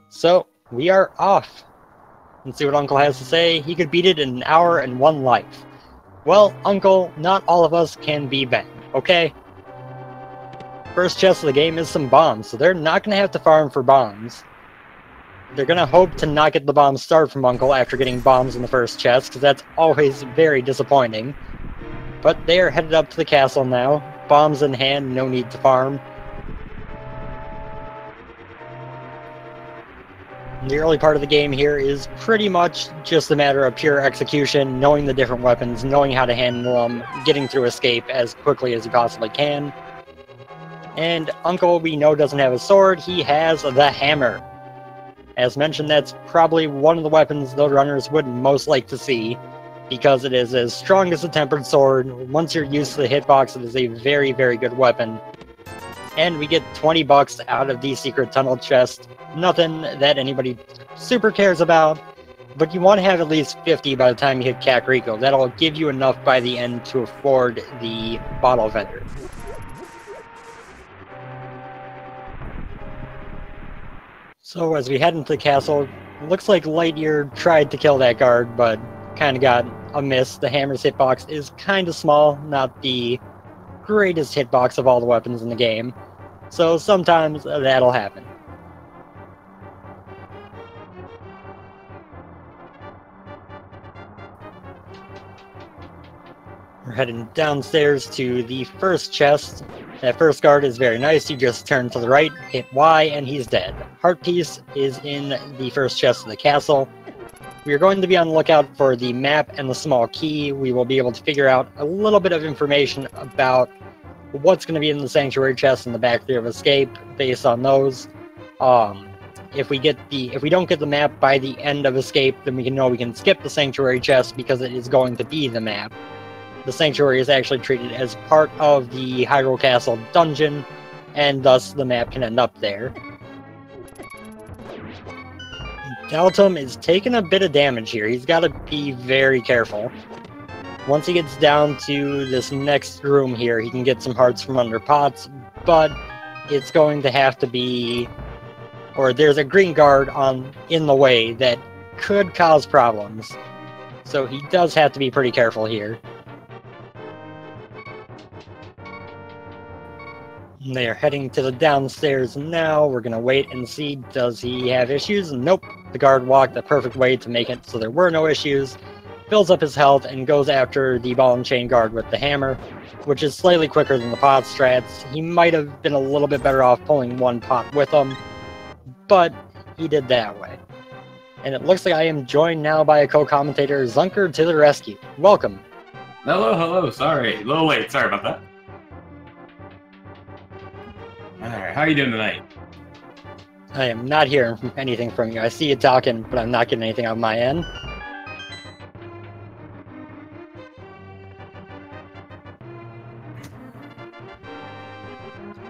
So, we are off. Let's see what Uncle has to say. He could beat it in an hour and 1 life. Well, Uncle, not all of us can be Ben, okay? First chest of the game is some bombs, so they're not going to have to farm for bombs. They're going to hope to not get the bombs started from Uncle after getting bombs in the first chest, because that's always very disappointing. But they are headed up to the castle now. Bombs in hand, no need to farm. The early part of the game here is pretty much just a matter of pure execution, knowing the different weapons, knowing how to handle them, getting through escape as quickly as you possibly can. And Uncle, we know, doesn't have a sword, he has the hammer. As mentioned, that's probably one of the weapons the runners would most like to see, because it is as strong as a tempered sword. Once you're used to the hitbox, it is a very, very good weapon. And we get 20 bucks out of the secret tunnel chest. Nothing that anybody super cares about, but you want to have at least 50 by the time you hit Kakariko. That'll give you enough by the end to afford the bottle vendor. So as we head into the castle, looks like LiteYear tried to kill that guard, but kind of got a miss. The hammer's hitbox is kind of small, not the greatest hitbox of all the weapons in the game. So sometimes that'll happen. We're heading downstairs to the first chest. That first guard is very nice. You just turn to the right, hit Y, and he's dead. Heart piece is in the first chest of the castle. We are going to be on the lookout for the map and the small key. We will be able to figure out a little bit of information about what's going to be in the sanctuary chest and the back there of escape based on those. If we don't get the map by the end of escape, then we know we can skip the sanctuary chest because it is going to be the map. The sanctuary is actually treated as part of the Hyrule Castle dungeon, and thus the map can end up there. Daotm is taking a bit of damage here. He's got to be very careful. Once he gets down to this next room here, he can get some hearts from under pots, but it's going to have to be... or there's a green guard in the way that could cause problems. So he does have to be pretty careful here. They are heading to the downstairs now. We're going to wait and see, does he have issues? Nope. The guard walked the perfect way to make it so there were no issues. Fills up his health and goes after the ball and chain guard with the hammer, which is slightly quicker than the pot strats. He might have been a little bit better off pulling one pot with him, but he did that way. And it looks like I am joined now by a co-commentator, Zunker to the rescue. Welcome. Hello, sorry. A little late, sorry about that. Alright, how are you doing tonight? I am not hearing anything from you. I see you talking, but I'm not getting anything on my end.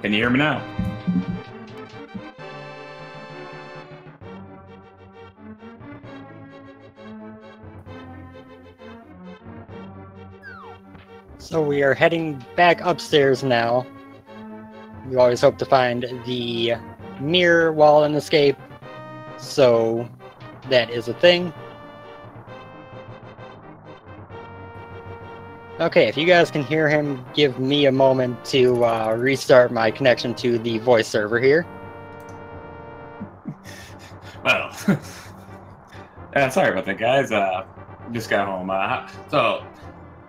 Can you hear me now? So we are heading back upstairs now. We always hope to find the mirror while in escape, so that is a thing. Okay, if you guys can hear him, give me a moment to restart my connection to the voice server here. Well, sorry about that, guys. Just got home. So,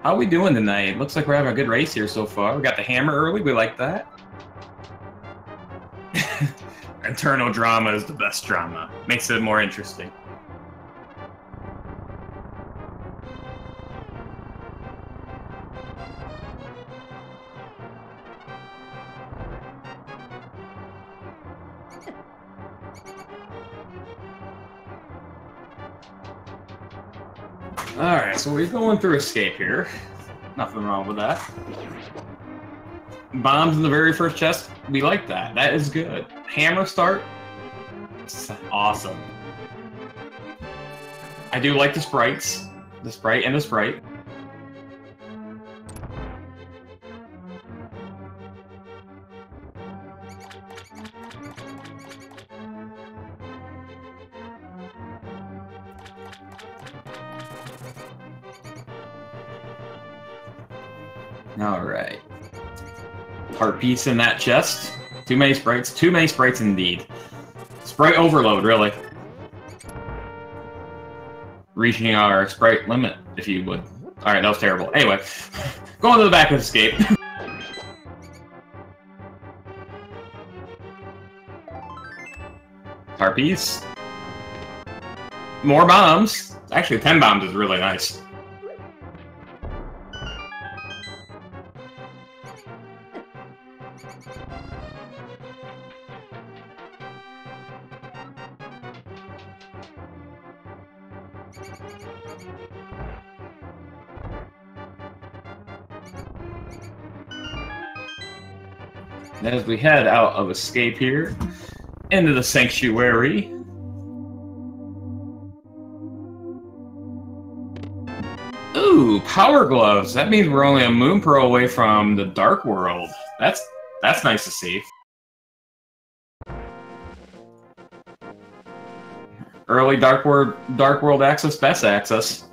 how are we doing tonight? Looks like we're having a good race here so far. We got the hammer early. We like that. Internal drama is the best drama. Makes it more interesting. Alright, so we're going through escape here. Nothing wrong with that. Bombs in the very first chest, we like that. That is good. Hammer start, awesome. I do like the sprites. The sprite and the sprite. Alright. Heart piece in that chest. Too many sprites. Too many sprites indeed. Sprite overload, really. Reaching our sprite limit, if you would. Alright, that was terrible. Anyway, going to the back of escape. Heart piece. More bombs. Actually, 10 bombs is really nice. As we head out of escape here, into the sanctuary. Ooh, power gloves. That means we're only a moon pro away from the dark world. That's nice to see. Early dark world access, best access.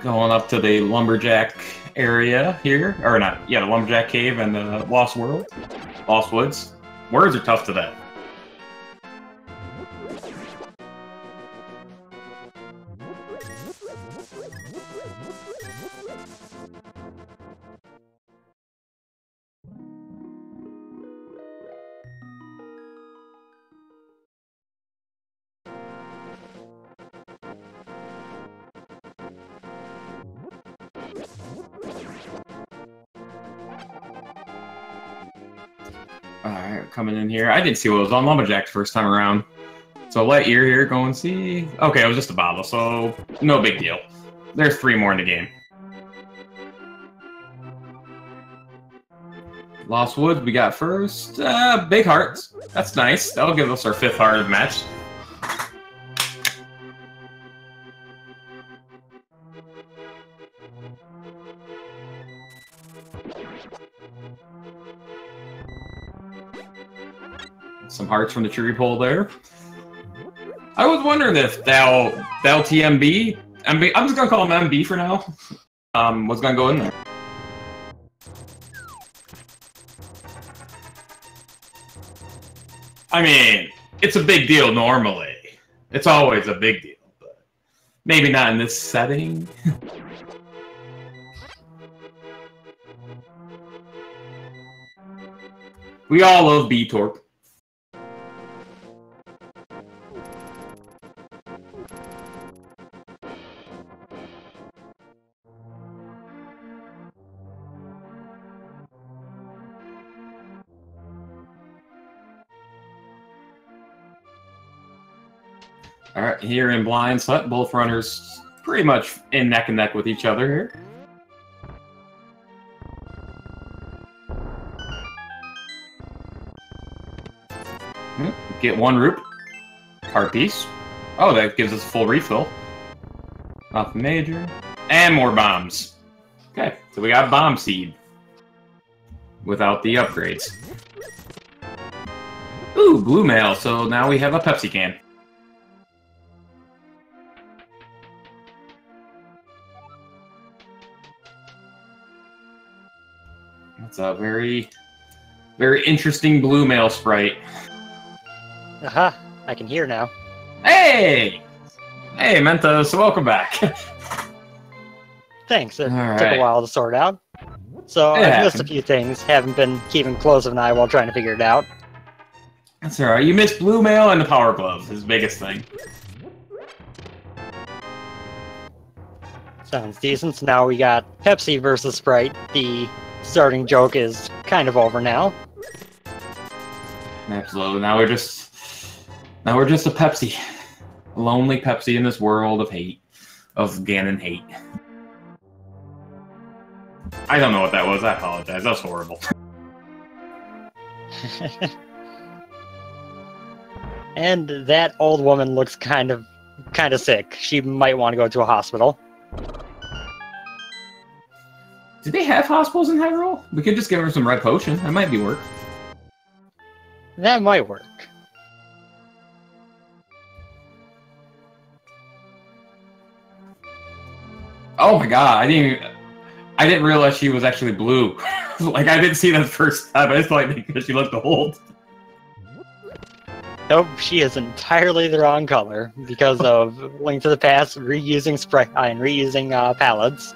Going up to the lumberjack area here, or not? Yeah, the lumberjack cave and the lost world, lost woods. Words are tough today. Alright, coming in here. I didn't see what was on Lumberjack the first time around. So LiteYear here, go and see. Okay, it was just a bottle, so no big deal. There's 3 more in the game. Lost Woods we got first. Big hearts. That's nice. That'll give us our 5th heart of match. Some hearts from the tree pole there. I was wondering if daotmb, I'm just gonna call him MB for now. Was gonna go in there. I mean, it's a big deal normally. It's always a big deal, but maybe not in this setting. We all love B-Torp. Alright, here in Blind's Hut, both runners pretty much in neck and neck with each other here. Get 1 root. Heart piece. Oh, that gives us a full refill. Off major. And more bombs. Okay, so we got Bomb Seed. Without the upgrades. Ooh, blue mail, so now we have a Pepsi can. That's a very, very interesting blue mail sprite. Aha, I can hear now. Hey! Hey, Mentos, welcome back. Thanks, it took a while to sort out. So I've missed a few things, haven't been keeping close of an eye while trying to figure it out. That's alright, you missed blue mail and the power glove, his biggest thing. Sounds decent. So now we got Pepsi versus Sprite. The starting joke is kind of over now. Absolutely. Now we're just a Pepsi. A lonely Pepsi in this world of hate. Of Ganon hate. I don't know what that was. I apologize. That was horrible. And that old woman looks kind of sick. She might want to go to a hospital. Do they have hospitals in Hyrule? We could just give her some red potion. That might be work. That might work. Oh my god, I didn't realize she was actually blue. Like, I didn't see that first time. I just thought because she looked old. Nope, she is entirely the wrong color because of Link to the Past, reusing sprite and reusing palettes.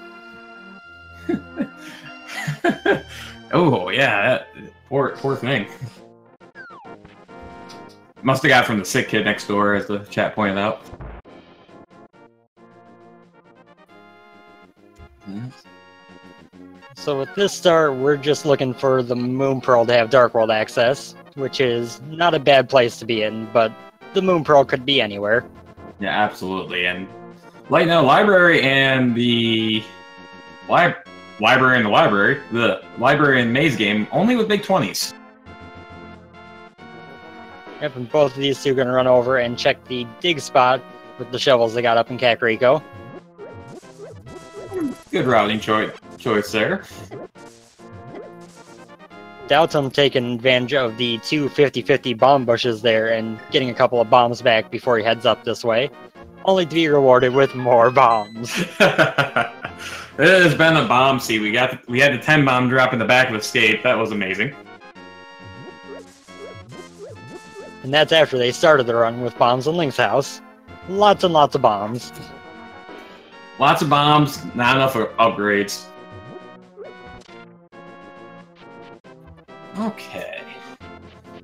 Oh yeah, poor thing. Must have got from the sick kid next door, as the chat pointed out. So with this start, we're just looking for the Moon Pearl to have Dark World access, which is not a bad place to be in, but the Moon Pearl could be anywhere. Yeah, absolutely. And library and the library and maze game only with big 20s. Yep, and both of these two are going to run over and check the dig spot with the shovels they got up in Kakariko. Good routing choice there. Daotum taking advantage of the two 50-50 bomb bushes there and getting a couple of bombs back before he heads up this way, only to be rewarded with more bombs. It has been a bomb seed. We had the 10 bomb drop in the back of Escape. That was amazing. And that's after they started the run with bombs in Link's house. Lots and lots of bombs. Lots of bombs, not enough upgrades. Okay.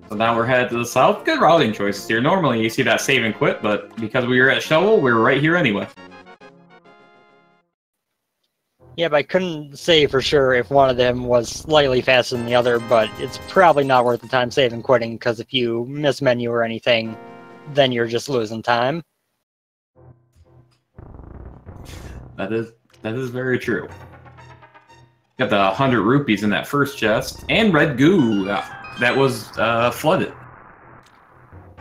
So now we're headed to the south. Good routing choices here. Normally you see that save and quit, but because we were at Shovel, we were right here anyway. Yeah, but I couldn't say for sure if one of them was slightly faster than the other, but it's probably not worth the time saving quitting, because if you miss menu or anything, then you're just losing time. That is very true. Got the 100 rupees in that first chest, and red goo that was flooded.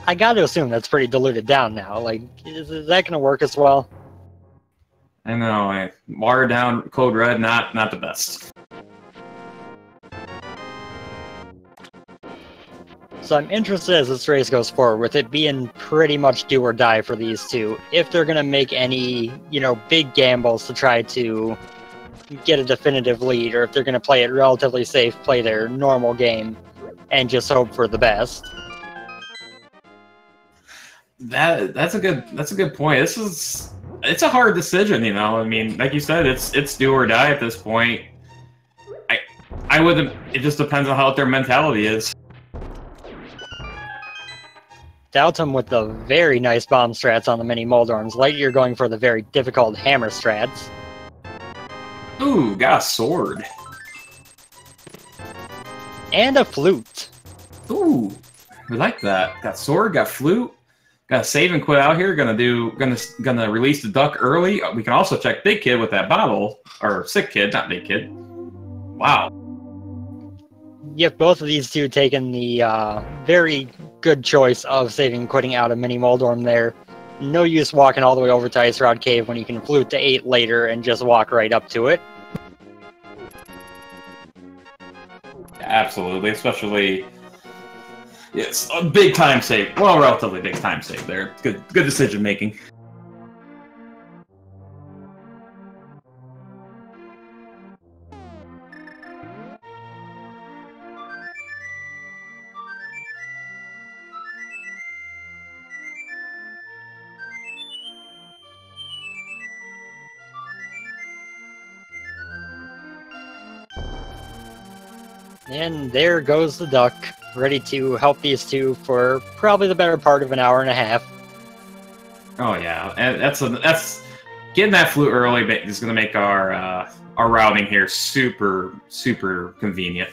I gotta assume that's pretty diluted down now. Like, is that gonna work as well? I know, watered down Code Red, not the best. So I'm interested as this race goes forward, with it being pretty much do or die for these two, if they're gonna make any, big gambles to try to get a definitive lead, or if they're gonna play it relatively safe, play their normal game, and just hope for the best. That's a good point. It's a hard decision, I mean, like you said, it's do or die at this point. I wouldn't. It just depends on how their mentality is. Daotum with the very nice bomb strats on the mini Moldorms. LiteYear going for the very difficult hammer strats. Ooh, got a sword. And a flute. Ooh, we like that. Got sword, got flute. Got a save and quit out here. Gonna release the duck early. We can also check Big Kid with that bottle, or Sick Kid, not Big Kid. Wow. Yep, both of these two taking the very good choice of saving and quitting out a mini Moldorm there. No use walking all the way over to Ice Rod Cave when you can flute to 8 later and just walk right up to it. Absolutely, especially. Yes, a big time save. Well, relatively big time save there. Good decision making. And there goes the duck, ready to help these two for probably the better part of an hour and a half. Oh yeah, and that's getting that flute early is going to make our routing here super convenient.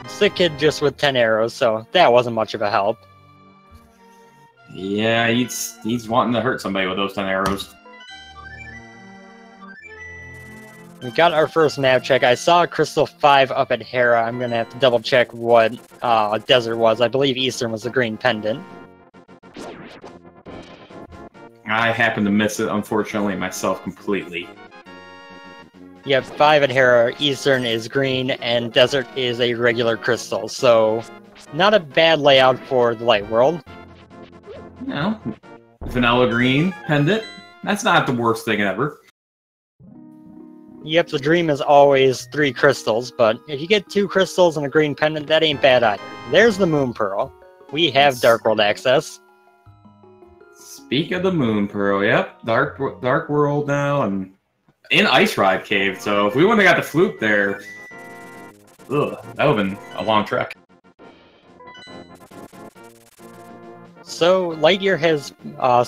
Sick Kid just with 10 arrows, so that wasn't much of a help. Yeah, he's wanting to hurt somebody with those 10 arrows. We got our first map check. I saw Crystal 5 up at Hera. I'm going to have to double check what Desert was. I believe Eastern was the green pendant. I happen to miss it, unfortunately, myself completely. Yep, 5 at Hera, Eastern is green, and Desert is a regular crystal, so not a bad layout for the light world. You know, vanilla green pendant. That's not the worst thing ever. Yep, the dream is always 3 crystals, but if you get 2 crystals and a green pendant, that ain't bad either. There's the Moon Pearl. We have Dark World access. Speak of the Moon Pearl, yep. Dark World now, and in Ice Ride Cave, so if we wouldn't have got the flute there, ugh, that would have been a long trek. So, LiteYear has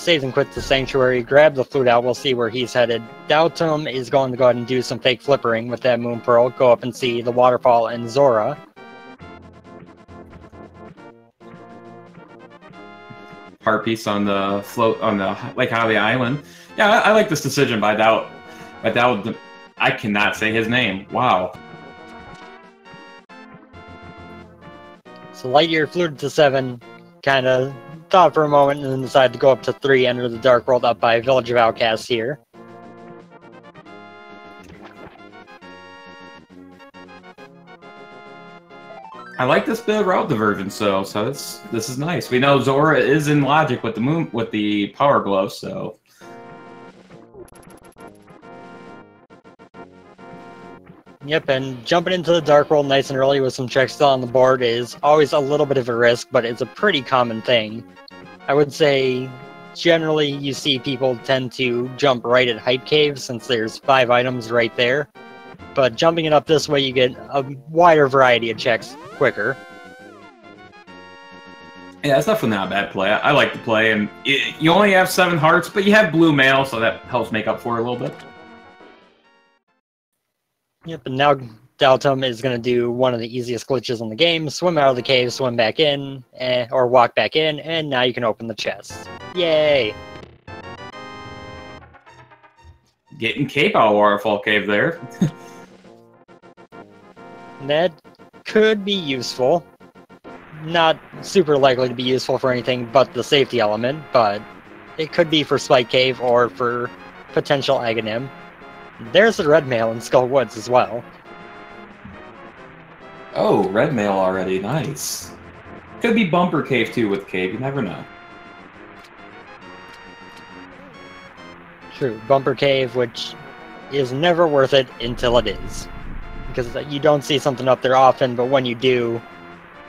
saved and quit the Sanctuary, grabbed the flute out, we'll see where he's headed. daotmb is going to go ahead and do some fake flippering with that Moon Pearl, go up and see the waterfall and Zora. Heart piece on the float on the Lake Holly Island. Yeah, I like this decision by Doubt. I cannot say his name. Wow. So LiteYear fluted to 7, kind of thought for a moment, and then decided to go up to 3, enter the Dark World up by Village of Outcasts here. I like this bit of route divergence, so this is nice. We know Zora is in logic with the power glove, so. Yep, and jumping into the Dark World nice and early with some checks still on the board is always a little bit of a risk, but it's a pretty common thing. I would say, generally, you see people tend to jump right at Hype Cave since there's 5 items right there. But jumping it up this way, you get a wider variety of checks quicker. Yeah, it's definitely not a bad play. I like the play, and you only have 7 hearts, but you have blue mail, so that helps make up for it a little bit. Yep, and now daotmb is going to do one of the easiest glitches in the game, swim out of the cave, swim back in, or walk back in, and now you can open the chest. Yay! Getting cape out of Waterfall Cave there. That could be useful. Not super likely to be useful for anything but the safety element, but it could be for Spike Cave or for potential Aghanim. There's the red mail in Skull Woods as well. Oh, red mail already. Nice. Could be Bumper Cave too with Cave. You never know. True. Bumper Cave, which is never worth it until it is. Because you don't see something up there often, but when you do,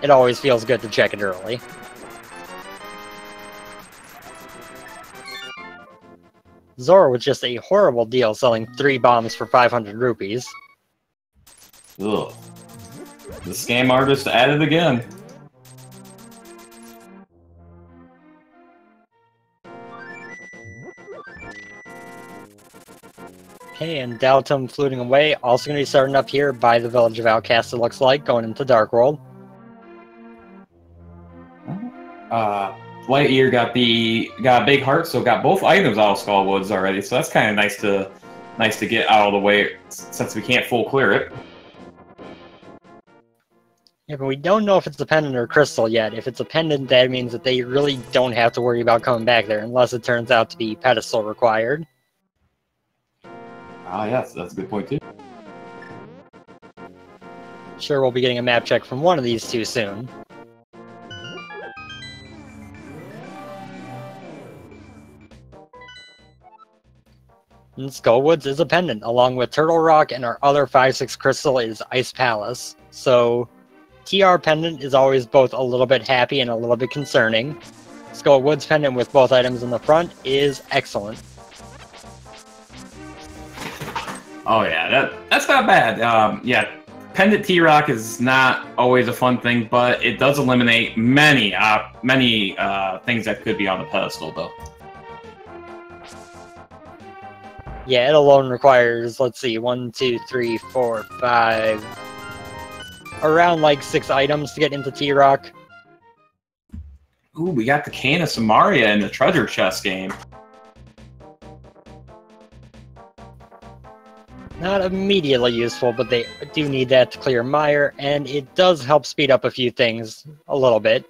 it always feels good to check it early. Zora was just a horrible deal selling 3 bombs for 500 rupees. Ugh. The scam artist at it again. Okay, and daotmb fluting away, also going to be starting up here by the Village of Outcasts, it looks like, going into Dark World. LiteYear got a big heart, so got both items out of Skull Woods already. So that's kind of nice to get out of the way since we can't full clear it. Yeah, but we don't know if it's a pendant or a crystal yet. If it's a pendant, that means that they really don't have to worry about coming back there, unless it turns out to be pedestal required. Ah, yes, that's a good point too. Sure, we'll be getting a map check from one of these 2 soon. And Skull Woods is a pendant, along with Turtle Rock, and our other 5/6 crystal is Ice Palace. So, TR pendant is always both a little bit happy and a little bit concerning. Skull Woods pendant with both items in the front is excellent. Oh yeah, that's not bad. Yeah, pendant T-Rock is not always a fun thing, but it does eliminate many things that could be on the pedestal, though. Yeah, it alone requires, let's see, 1, 2, 3, 4, 5... around like 6 items to get into T-Rock. Ooh, we got the Can of Samaria in the treasure chest game. Not immediately useful, but they do need that to clear Mire, and it does help speed up a few things a little bit.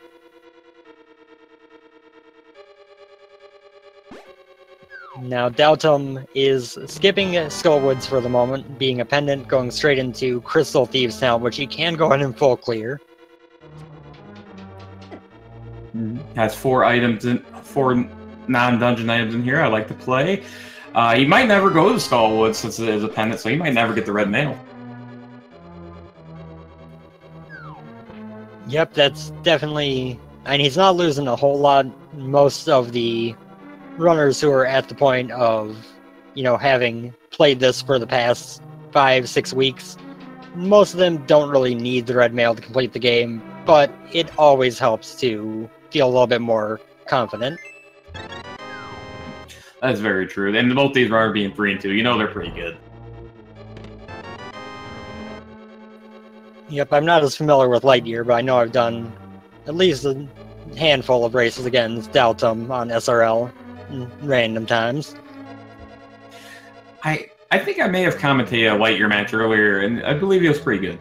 Now, Daotum is skipping Skullwoods for the moment, being a pendant, going straight into Crystal Thieves Town, which he can go in and full clear. Has 4 non-dungeon items in here I like to play. He might never go to Skullwoods since it is a pendant, so he might never get the red mail. Yep, that's definitely... And he's not losing a whole lot. Most of the runners who are at the point of, you know, having played this for the past 5-6 weeks, most of them don't really need the red mail to complete the game, but it always helps to feel a little bit more confident. That's very true. And both these runners being 3 and 2, you know they're pretty good. Yep, I'm not as familiar with LiteYear, but I know I've done at least a handful of races against Daotum on SRL random times. I think I may have commentated a LiteYear match earlier, and I believe he was pretty good.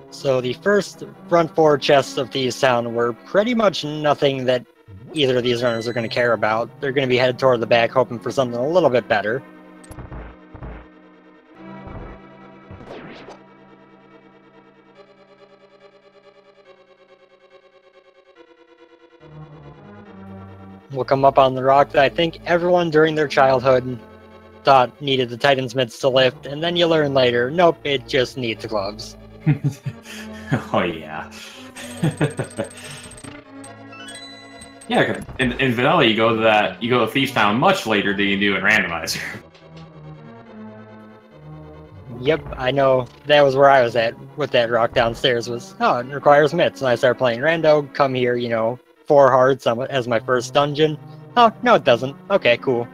So the first front 4 chests of Thieves Town were pretty much nothing that either of these runners are going to care about. They're going to be headed toward the back, hoping for something a little bit better. We'll come up on the rock that I think everyone during their childhood thought needed the Titan's mitts to lift, and then you learn later, nope, it just needs gloves. Oh, yeah. Yeah, in Vanilla you go to Thieves Town much later than you do in Randomizer. Yep, I know. That was where I was at with that rock downstairs was, oh, it requires mitts. And I started playing Rando, come here, you know, 4 hearts as my first dungeon. Oh, no it doesn't. Okay, cool.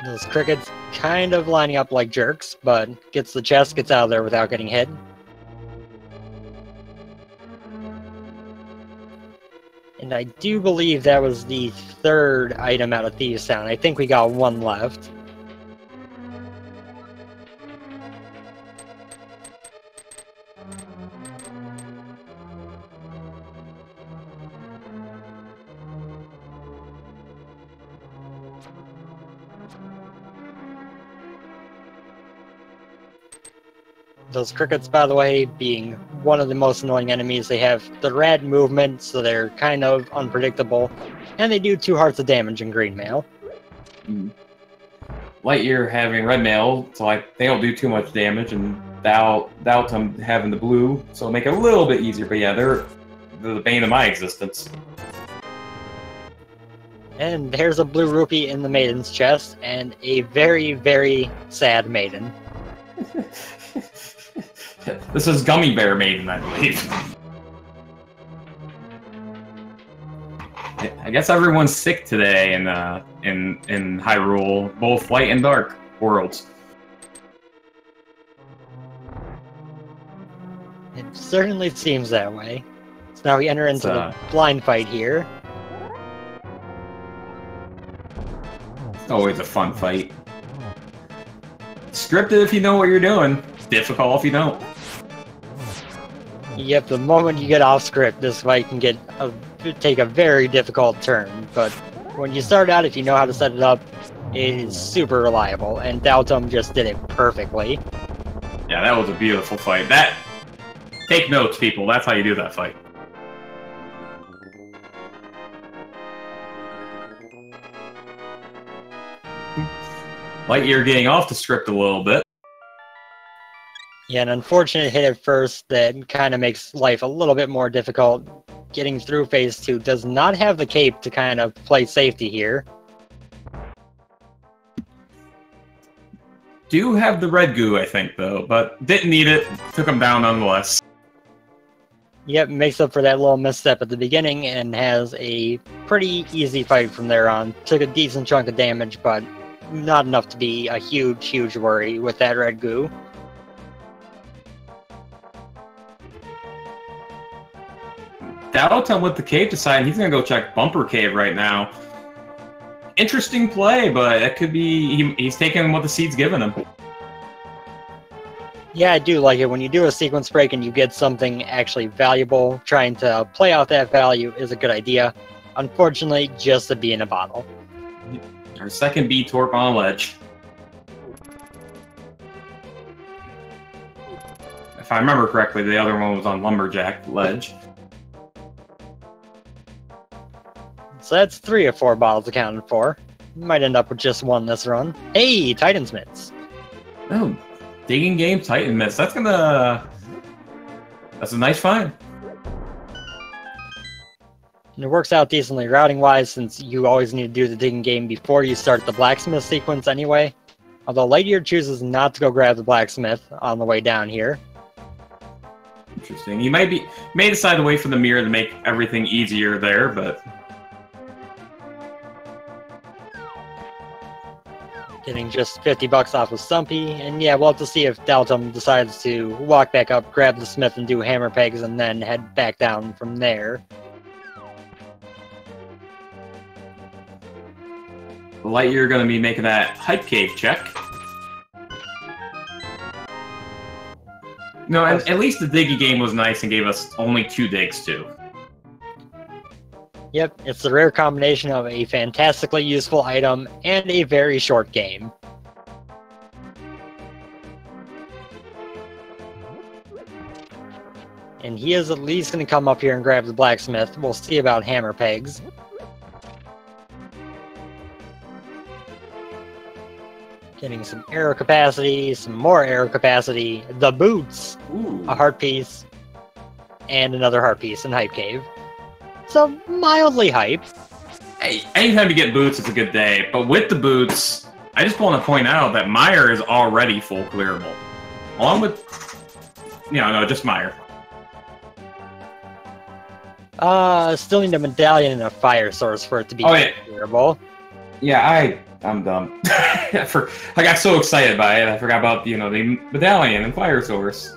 Those crickets kind of lining up like jerks, but gets the chest, gets out of there without getting hit. And I do believe that was the 3rd item out of Thieves Town. I think we got 1 left. Those crickets, by the way, being one of the most annoying enemies, they have the rad movement, so they're kind of unpredictable, and they do 2 hearts of damage in green mail. LiteYear having red mail, so they don't do too much damage, and Daotum having the blue, so it'll make it a little bit easier, but yeah, they're the bane of my existence. And there's a blue rupee in the maiden's chest, and a very, very sad maiden. This is Gummy Bear Maiden, I believe. I guess everyone's sick today in Hyrule, both light and dark worlds. It certainly seems that way. So now we enter into the blind fight here. It's always a fun fight. Scripted if you know what you're doing. It's difficult if you don't. Yep, the moment you get off script, this fight can take a very difficult turn. But when you start out, if you know how to set it up, it is super reliable. And Daotum just did it perfectly. Yeah, that was a beautiful fight. Take notes, people. That's how you do that fight. LiteYear getting off the script a little bit. Yeah, an unfortunate hit at first that kind of makes life a little bit more difficult. Getting through phase 2 does not have the cape to kind of play safety here. Do have the red goo, I think, though, but didn't need it. Took him down nonetheless. Yep, makes up for that little misstep at the beginning and has a pretty easy fight from there on. Took a decent chunk of damage, but not enough to be a huge, huge worry with that red goo. Daotum with the cave deciding he's gonna go check Bumper Cave right now. Interesting play, but that could be he's taking what the seed's giving him. Yeah, I do like it. When you do a sequence break and you get something actually valuable, trying to play out that value is a good idea. Unfortunately, just a bee in a bottle. Our second bee torp on a ledge. If I remember correctly, the other one was on Lumberjack ledge. So that's 3 of 4 bottles accounted for. Might end up with just 1 this run. Hey, Titan's Mitts. Oh, digging game Titan Mitts. That's a nice find. And it works out decently routing-wise, since you always need to do the digging game before you start the blacksmith sequence anyway. Although LiteYear chooses not to go grab the blacksmith on the way down here. Interesting. He may decide to wait for the mirror to make everything easier there, but... Getting just 50 bucks off of Stumpy, and yeah, we'll have to see if daotmb decides to walk back up, grab the smith, and do hammer pegs, and then head back down from there. LiteYear going to be making that hype cave check. No, at least the diggy game was nice and gave us only 2 digs too. Yep, it's the rare combination of a fantastically useful item and a very short game. And he is at least going to come up here and grab the blacksmith. We'll see about hammer pegs. Getting some arrow capacity, some more arrow capacity, the boots, Ooh. a heart piece, and another heart piece in Hype Cave. So, mildly hype. Hey, anytime you get boots, it's a good day. But with the boots, I just want to point out that Meyer is already full clearable. Along with... no, just Meyer. Still need a medallion and a fire source for it to be clearable. Yeah, I'm dumb. I got so excited by it, I forgot about, the medallion and fire source.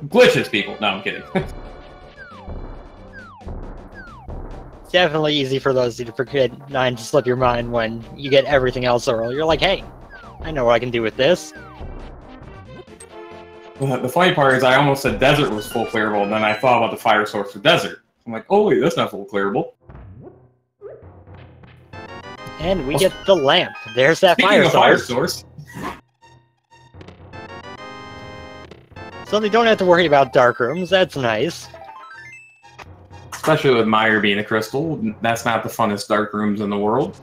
Glitches, people. No, I'm kidding. It's definitely easy for those to forget 9 to slip your mind when you get everything else early. You're like, hey, I know what I can do with this. The funny part is I almost said desert was full clearable, and then I thought about the fire source for desert. I'm like, oh wait, that's not full clearable. And we get the lamp. There's that fire source. So they don't have to worry about dark rooms. That's nice. Especially with Meyer being a crystal. That's not the funnest dark rooms in the world.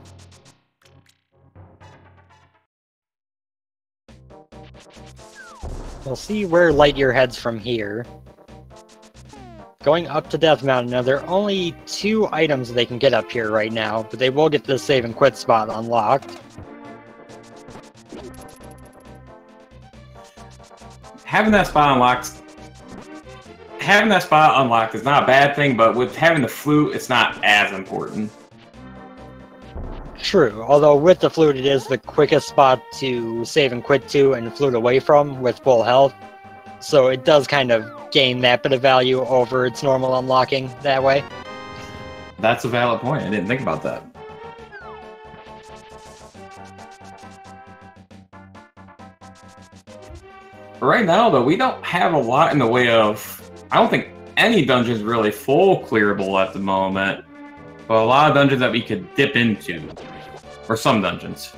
We'll see where LiteYear heads from here. Going up to Death Mountain. Now, there are only 2 items they can get up here right now, but they will get the save and quit spot unlocked. Having that spot unlocked is not a bad thing, but with having the flute, it's not as important. True, although with the flute, it is the quickest spot to save and quit to and flute away from with full health. So it does kind of gain that bit of value over its normal unlocking that way. That's a valid point. I didn't think about that. Right now, though, we don't have a lot in the way of... I don't think any dungeon's really full clearable at the moment. But a lot of dungeons that we could dip into. Or some dungeons.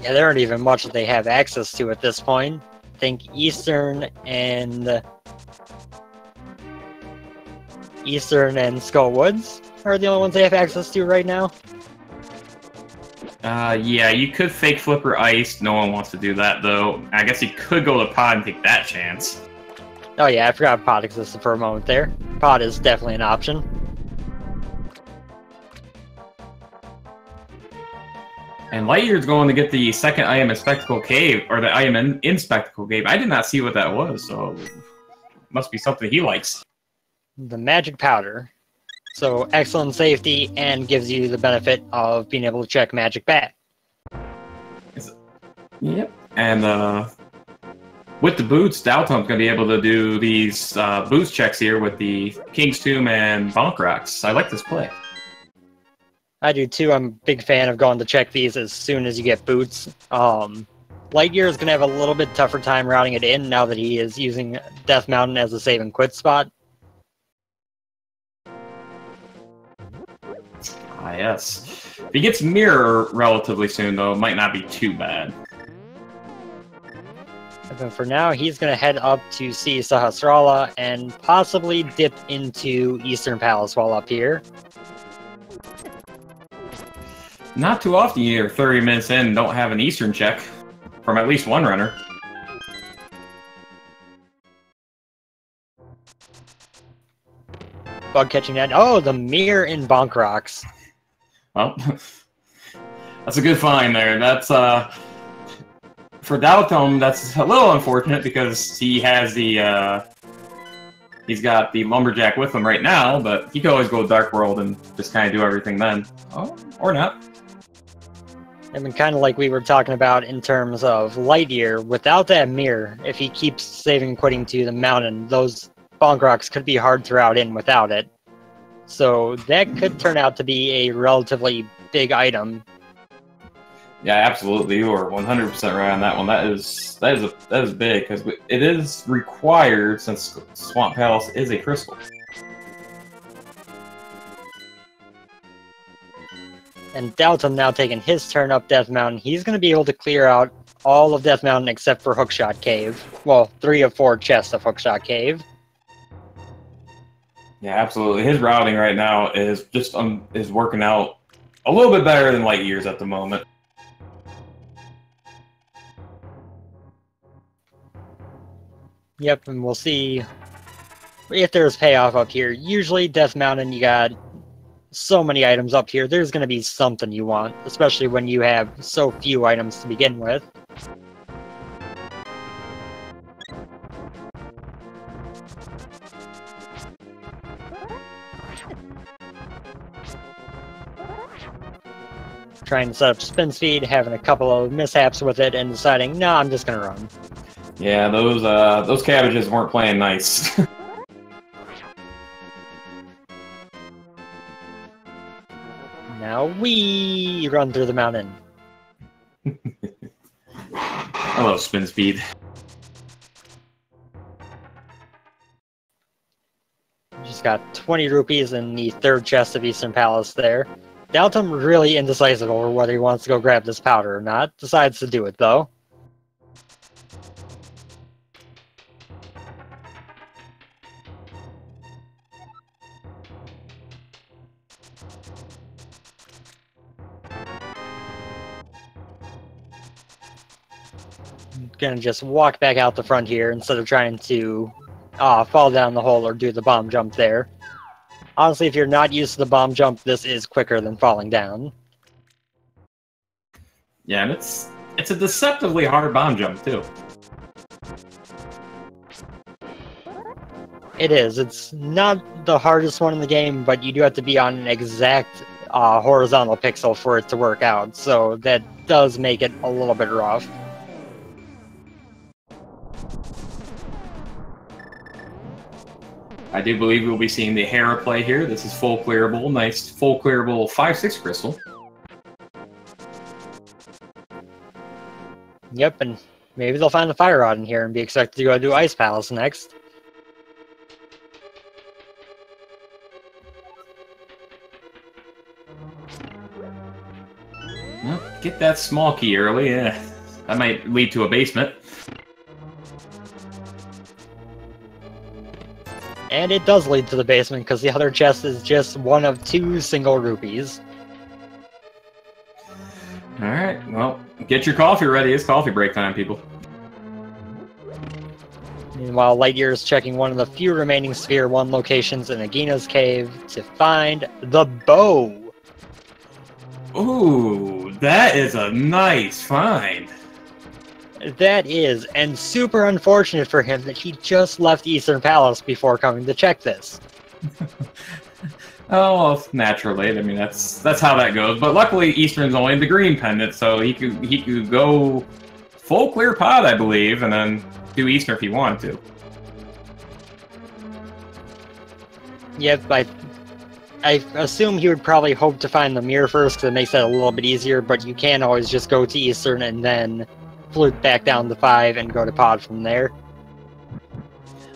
Yeah, there aren't even much that they have access to at this point. I think Eastern and Skull Woods are the only ones they have access to right now. Yeah, you could fake Flipper Ice. No one wants to do that, though. I guess you could go to Pod and take that chance. Oh yeah, I forgot Pod existed for a moment there. Pod is definitely an option. And LiteYear's going to get the second item in Spectacle Cave, or the item in Spectacle Cave. I did not see what that was, so must be something he likes. The Magic Powder. So excellent safety and gives you the benefit of being able to check magic back. Yep. And with the boots, daotm's going to be able to do these boots checks here with the King's Tomb and Bonk Rocks. I like this play. I do too. I'm a big fan of going to check these as soon as you get boots. LiteYear is going to have a little bit tougher time routing it in now that he is using Death Mountain as a save and quit spot. Ah, yes. If he gets Mirror relatively soon, though, it might not be too bad. But for now, he's going to head up to see Sahasrara and possibly dip into Eastern Palace while up here. Not too often you're 30 minutes in and don't have an Eastern check from at least one runner. Bug catching that. Oh, the mirror in Bonk Rocks. Well, that's a good find there. That's, for Daotom, that's a little unfortunate because he has the, he's got the Lumberjack with him right now, but he could always go Dark World and just kind of do everything then. Oh, or not. I mean, kind of like we were talking about in terms of LiteYear, without that mirror, if he keeps saving and quitting to the mountain, those Bonk Rocks could be hard to route in without it. So that could turn out to be a relatively big item. Yeah, absolutely. You are 100% right on that one. That is big because it is required since Swamp Palace is a crystal. And Daotom now taking his turn up Death Mountain. He's going to be able to clear out all of Death Mountain except for Hookshot Cave. Well, 3 of 4 chests of Hookshot Cave. Yeah, absolutely. His routing right now is just is working out a little bit better than LiteYear's at the moment. Yep, and we'll see if there's payoff up here. Usually Death Mountain, you got so many items up here, there's going to be something you want, especially when you have so few items to begin with. Trying to set up spin speed, having a couple of mishaps with it, and deciding, no, I'm just going to run. Yeah, those cabbages weren't playing nice. Now we run through the mountain. I love spin speed. Just got 20 rupees in the 3rd chest of Eastern Palace there. Daotom really indecisive over whether he wants to go grab this powder or not. Decides to do it, though. Gonna just walk back out the front here instead of trying to fall down the hole or do the bomb jump there. Honestly, if you're not used to the bomb jump, this is quicker than falling down. Yeah, and it's a deceptively hard bomb jump too. It is. It's not the hardest one in the game, but you do have to be on an exact horizontal pixel for it to work out, so that does make it a little bit rough. I do believe we'll be seeing the Hera play here. This is full clearable, nice full clearable 5/6 crystal. Yep, and maybe they'll find the Fire Rod in here and be expected to go do Ice Palace next. Well, get that small key early, yeah. That might lead to a basement. And it does lead to the basement, because the other chest is just one of 2 single rupees. Alright, well, get your coffee ready. It's coffee break time, people. Meanwhile, LiteYear is checking one of the few remaining Sphere 1 locations in Agina's cave to find the bow. Ooh, that is a nice find. That is, and super unfortunate for him that he just left Eastern Palace before coming to check this. Oh, naturally. I mean, that's how that goes. But luckily, Eastern's only the green pendant, so he could go full clear pod, I believe, and then do Eastern if he wanted to. Yep, I assume he would probably hope to find the mirror first, because it makes that a little bit easier, but you can always just go to Eastern and then flute back down to 5 and go to pod from there.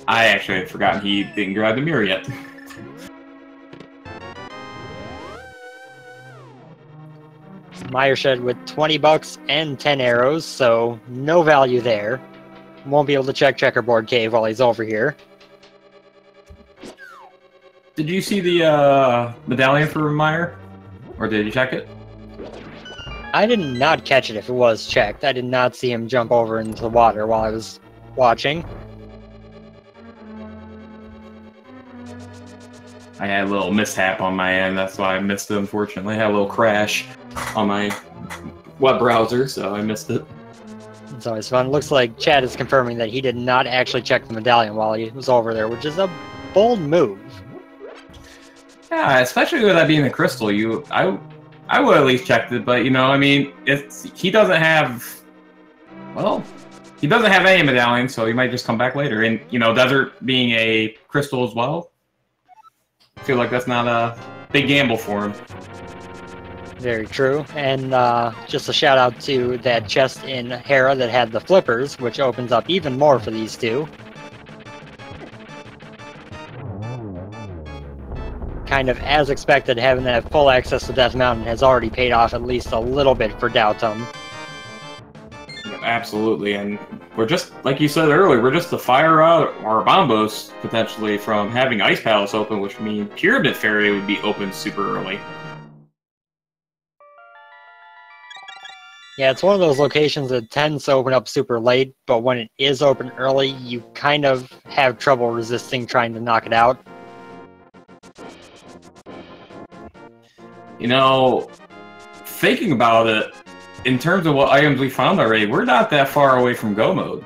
I actually had forgotten he didn't grab the mirror yet. Meyer Shed with 20 bucks and 10 arrows, so no value there. Won't be able to check Checkerboard Cave while he's over here. Did you see the medallion for Meyer? Or did you check it? I did not catch it if it was checked. I did not see him jump over into the water while I was watching. I had a little mishap on my end, that's why I missed it, unfortunately. I had a little crash on my web browser, so I missed it. It's always fun. Looks like Chad is confirming that he did not actually check the medallion while he was over there, which is a bold move. Yeah, especially with that being a crystal, I would at least checked it, but you know, I mean, he doesn't have any medallion, so he might just come back later. And you know, Desert being a crystal as well, I feel like that's not a big gamble for him. Very true. And just a shout out to that chest in Hera that had the flippers, which opens up even more for these two. Kind of as expected, having that full access to Death Mountain has already paid off at least a little bit for Daotum. Yeah, absolutely, and we're just, like you said earlier, we're just the fire rod or bombos potentially from having Ice Palace open, which means Pyramid Fairy would be open super early. Yeah, it's one of those locations that tends to open up super late, but when it is open early, you kind of have trouble resisting trying to knock it out. You know, thinking about it, in terms of what items we found already, we're not that far away from Go Mode.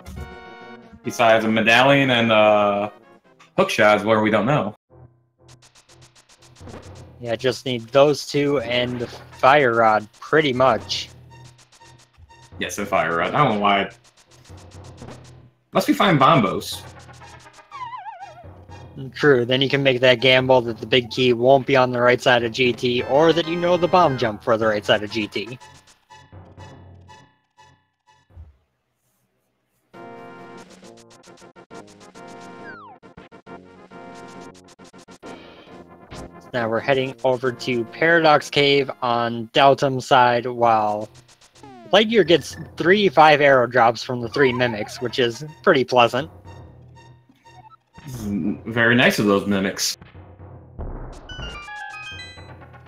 Besides a medallion and hook shots where we don't know. Yeah, just need those two and Fire Rod, pretty much. Yes, and Fire Rod. I don't know why. Must be fine bombos. True, then you can make that gamble that the big key won't be on the right side of GT, or that you know the bomb jump for the right side of GT. Now we're heading over to Paradox Cave on Daotum's side, while LiteYear gets 3 5-arrow drops from the 3 mimics, which is pretty pleasant. Very nice of those mimics.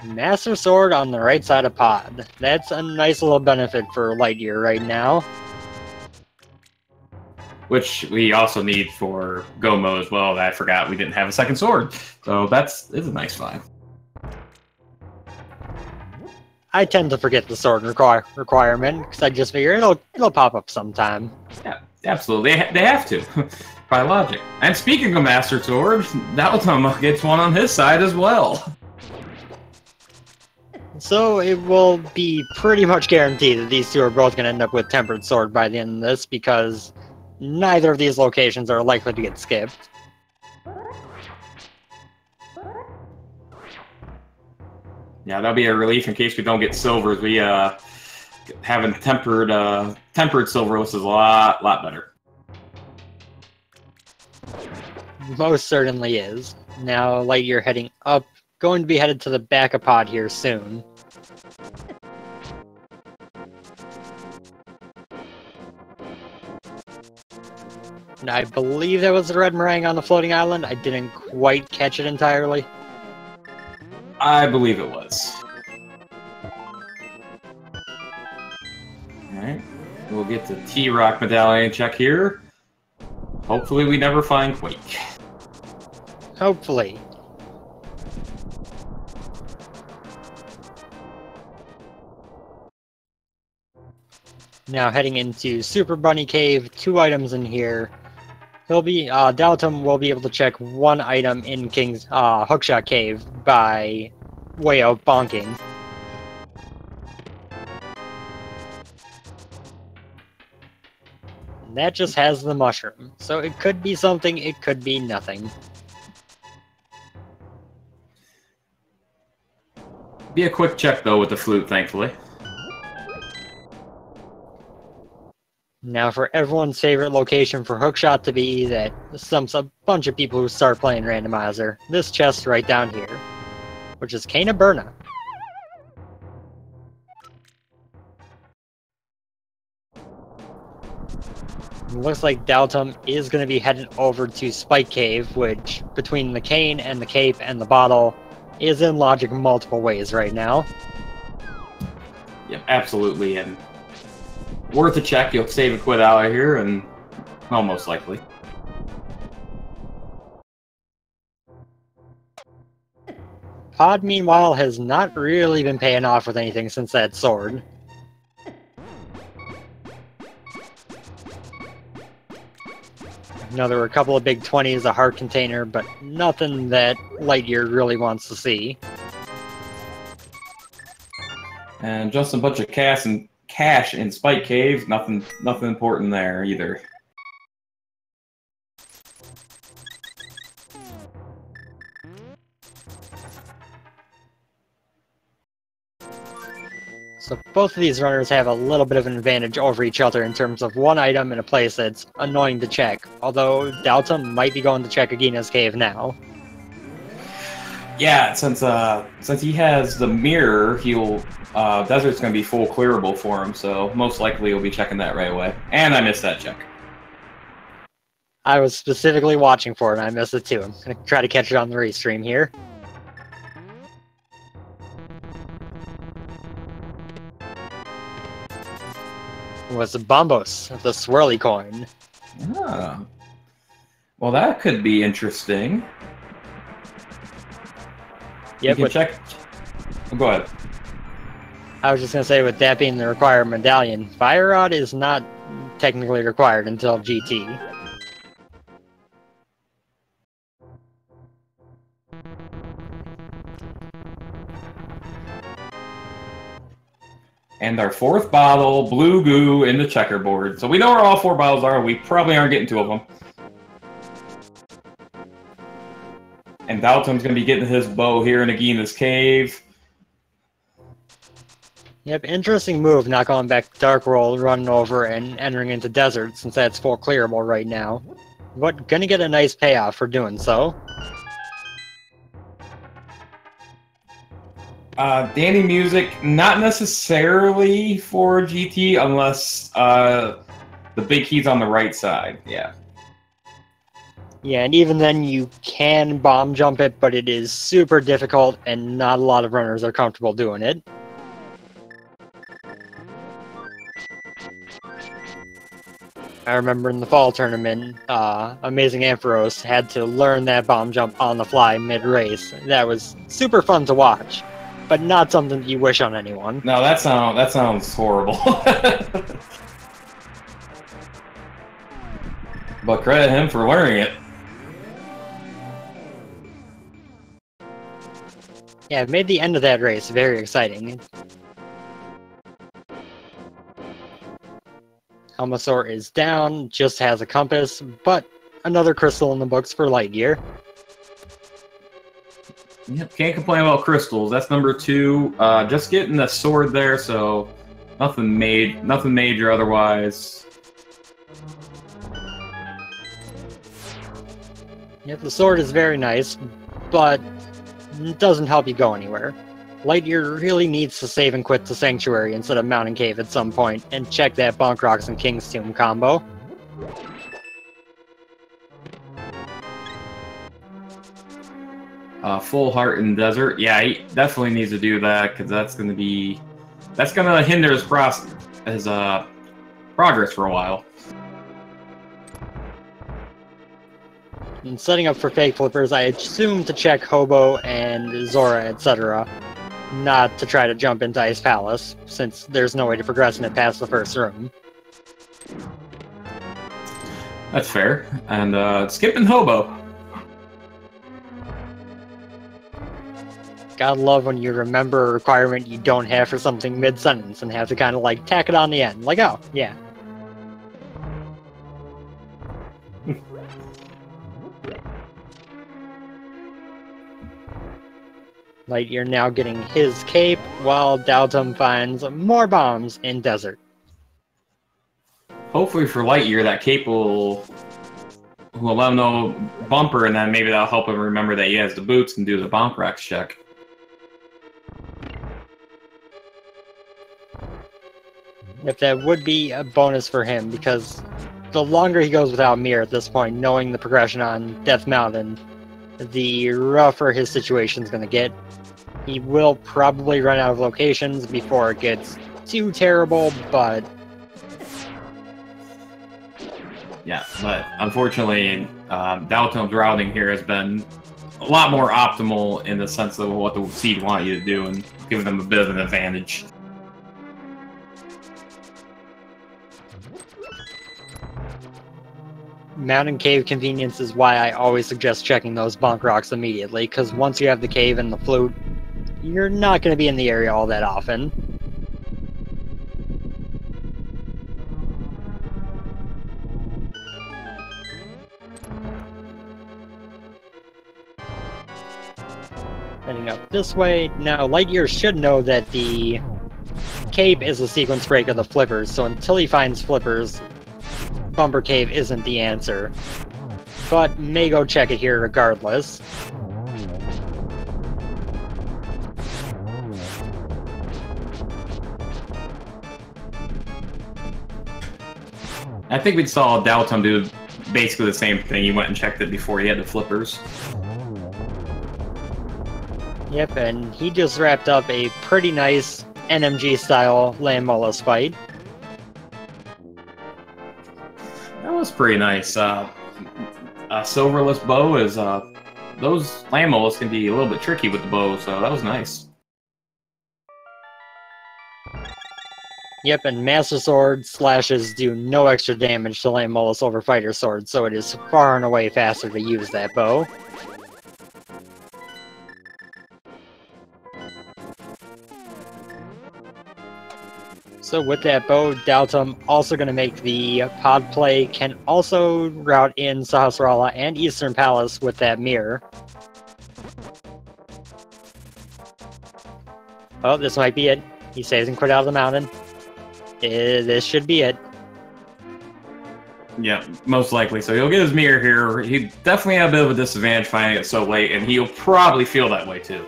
Master Sword on the right side of pod. That's a nice little benefit for LiteYear right now. Which we also need for Gomo as well. I forgot we didn't have a second sword. So it's a nice find. I tend to forget the sword requirement, because I just figure it'll pop up sometime. Yeah, absolutely. They have to. By logic. And speaking of Master Sword, Daotum gets one on his side as well. So it will be pretty much guaranteed that these two are both going to end up with Tempered Sword by the end of this, because neither of these locations are likely to get skipped. Yeah, that'll be a relief in case we don't get silvers. We having tempered silverless is a lot better. Most certainly is. Now LiteYear heading up, going to be headed to the back of pod here soon. And I believe that was the red meringue on the floating island. I didn't quite catch it entirely. I believe it was. Alright, we'll get the T-Rock medallion check here. Hopefully we never find Quake. Hopefully. Now heading into Super Bunny Cave, 2 items in here. Daotum will be able to check 1 item in King's Hookshot Cave by way of bonking. And that just has the mushroom, so it could be something, it could be nothing. Be a quick check though with the flute, thankfully. Now for everyone's favorite location for hookshot to be that stumps a bunch of people who start playing Randomizer. This chest right down here, which is Cana Burna. Looks like Daotm is going to be headed over to Spike Cave, which, between the cane and the cape and the bottle, is in logic multiple ways right now. Yep, absolutely, and worth a check. You'll save a quid out of here, and well, most likely. Pod, meanwhile, has not really been paying off with anything since that sword. There were a couple of big 20s, a heart container, but nothing that LiteYear really wants to see. And just a bunch of cash in Spike Cave. Nothing important there either. So both of these runners have a little bit of an advantage over each other in terms of one item in a place that's annoying to check, although Daotm might be going to check Agina's cave now. Yeah, since he has the mirror, Desert's going to be full clearable for him, so most likely he'll be checking that right away. And I missed that check. I was specifically watching for it, and I missed it too. I'm going to try to catch it on the restream here. Was the Bombos, the swirly coin. Ah. Well, that could be interesting. Yep, you can check. Oh, go ahead. I was just going to say, with that being the required medallion, Fire Rod is not technically required until GT. And our fourth bottle, blue goo in the checkerboard. So we know where all 4 bottles are. We probably aren't getting 2 of them. And Daotom's going to be getting his bow here in Agina's cave. Yep, interesting move, not going back to Dark World, running over and entering into Desert, since that's full clearable right now. But gonna get a nice payoff for doing so. Danny Music, not necessarily for GT, unless the big key's on the right side, yeah. Yeah, and even then you can bomb jump it, but it is super difficult, and not a lot of runners are comfortable doing it. I remember in the fall tournament, Amazing Ampharos had to learn that bomb jump on the fly mid-race. That was super fun to watch, but not something that you wish on anyone. No, that sounds horrible. But credit him for learning it. Yeah, it made the end of that race very exciting. Helmasaur is down, just has a compass, but another crystal in the books for LiteYear. Yep, can't complain about crystals. That's number 2. Just getting the sword there, so nothing major otherwise. Yep, the sword is very nice, but it doesn't help you go anywhere. LiteYear really needs to save and quit the Sanctuary instead of Mountain Cave at some point, and check that Bonk Rocks and King's Tomb combo. Full heart in Desert. Yeah, he definitely needs to do that, because that's gonna hinder his progress for a while. In setting up for fake flippers, I assume to check Hobo and Zora, etc. Not to try to jump into Ice Palace, since there's no way to progress in it past the first room. That's fair. And skipping Hobo. Gotta love when you remember a requirement you don't have for something mid-sentence and have to kind of like tack it on the end. Like, oh, yeah. LiteYear now getting his cape, while Daotm finds more bombs in Desert. hopefully for LiteYear, that cape will let him know bumper, and then maybe that'll help him remember that he has the boots and do the bonk rocks check. If that would be a bonus for him, because the longer he goes without mirror at this point, knowing the progression on Death Mountain, the rougher his situation's going to get. He will probably run out of locations before it gets too terrible, but... Yeah, but unfortunately, Daotom's routing here has been a lot more optimal in the sense of what the seed want you to do and giving them a bit of an advantage. Mountain cave convenience is why I always suggest checking those bonk rocks immediately, because once you have the cave and the flute, you're not going to be in the area all that often. Heading up this way. Now, LiteYear should know that the cape is a sequence break of the flippers, so until he finds flippers, Bumper Cave isn't the answer. But may go check it here regardless. I think we saw Daotom do basically the same thing. He went and checked it before he had the flippers. Yep, and he just wrapped up a pretty nice NMG-style Landmolus fight. That was pretty nice. A silverless bow is... those Landmolus can be a little bit tricky with the bow, so that was nice. Yep, and Master Sword slashes do no extra damage to Landmolus over Fighter Sword, so it is far and away faster to use that bow. So with that bow, Daotom also going to make the pod play, can also route in Sahasrara and Eastern Palace with that mirror. Oh, this might be it. He saves and quit out of the mountain. This should be it. Yeah, most likely. So he'll get his mirror here. He definitely had a bit of a disadvantage finding it so late, and he'll probably feel that way too.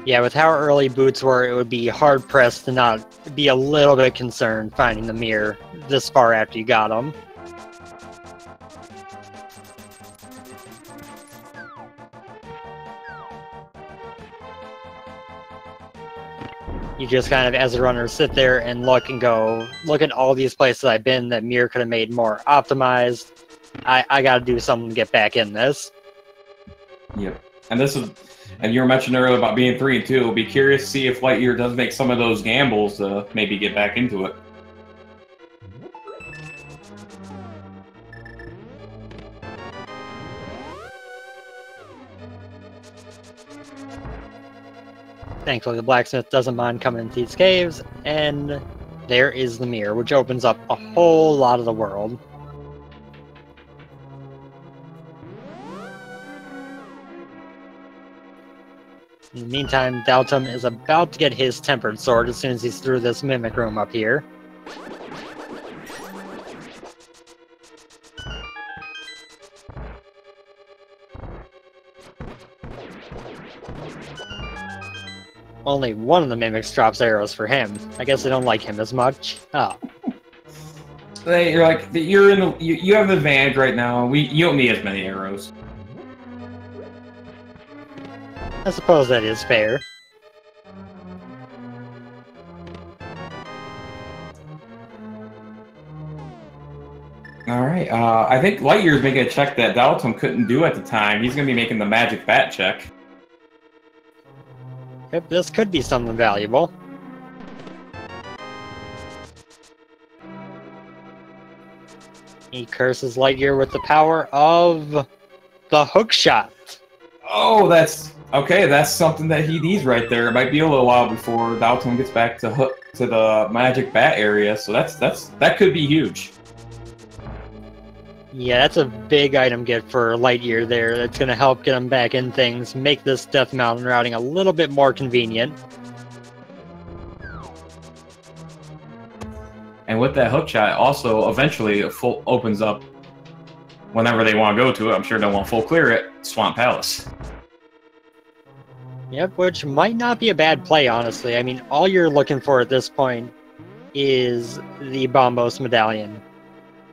Yeah, with how early boots were, it would be hard-pressed to not be a little bit concerned finding the mirror this far after you got them. You just kind of, as a runner, sit there and look and go, look at all these places I've been that mirror could have made more optimized. I gotta do something to get back in this. Yep. And this is... And you were mentioning earlier about being 3-2. Be curious to see if LiteYear does make some of those gambles to maybe get back into it. Thankfully, the blacksmith doesn't mind coming into these caves, and there is the mirror, which opens up a whole lot of the world. In the meantime, Daotom is about to get his tempered sword as soon as he's through this mimic room up here. Only one of the mimics drops arrows for him. I guess they don't like him as much. Oh. You're like, you're in the, you have an advantage right now. You don't need as many arrows. I suppose that is fair. Alright, I think LiteYear's making a check that Daotom couldn't do at the time. He's going to be making the magic bat check. Yep, this could be something valuable. He curses LiteYear with the power of the hook shot. Oh, that's... Okay, that's something that he needs right there. It might be a little while before Daotom gets back to the magic bat area, so that could be huge. Yeah, that's a big item get for LiteYear there. That's going to help get him back in things, make this Death Mountain routing a little bit more convenient. And with that hook shot, also eventually it full opens up whenever they want to go to it. I'm sure they'll want full clear it. Swamp Palace. Yep, which might not be a bad play, honestly. I mean, all you're looking for at this point is the Bombos medallion.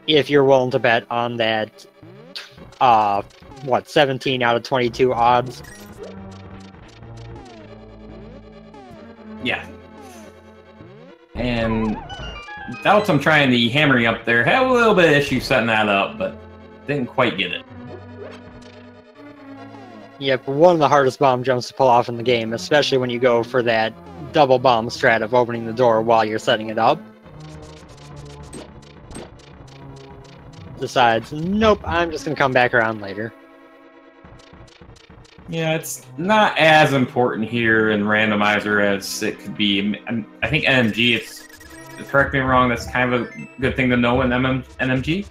If you're willing to bet on that, 17 out of 22 odds? Yeah. And Daotum trying the hammering up there had a little bit of issue setting that up, but didn't quite get it. Yep, one of the hardest bomb jumps to pull off in the game, especially when you go for that double bomb strat of opening the door while you're setting it up. Decides, nope, I'm just going to come back around later. Yeah, it's not as important here in Randomizer as it could be. I think NMG, correct me if I'm wrong, that's kind of a good thing to know in NMG.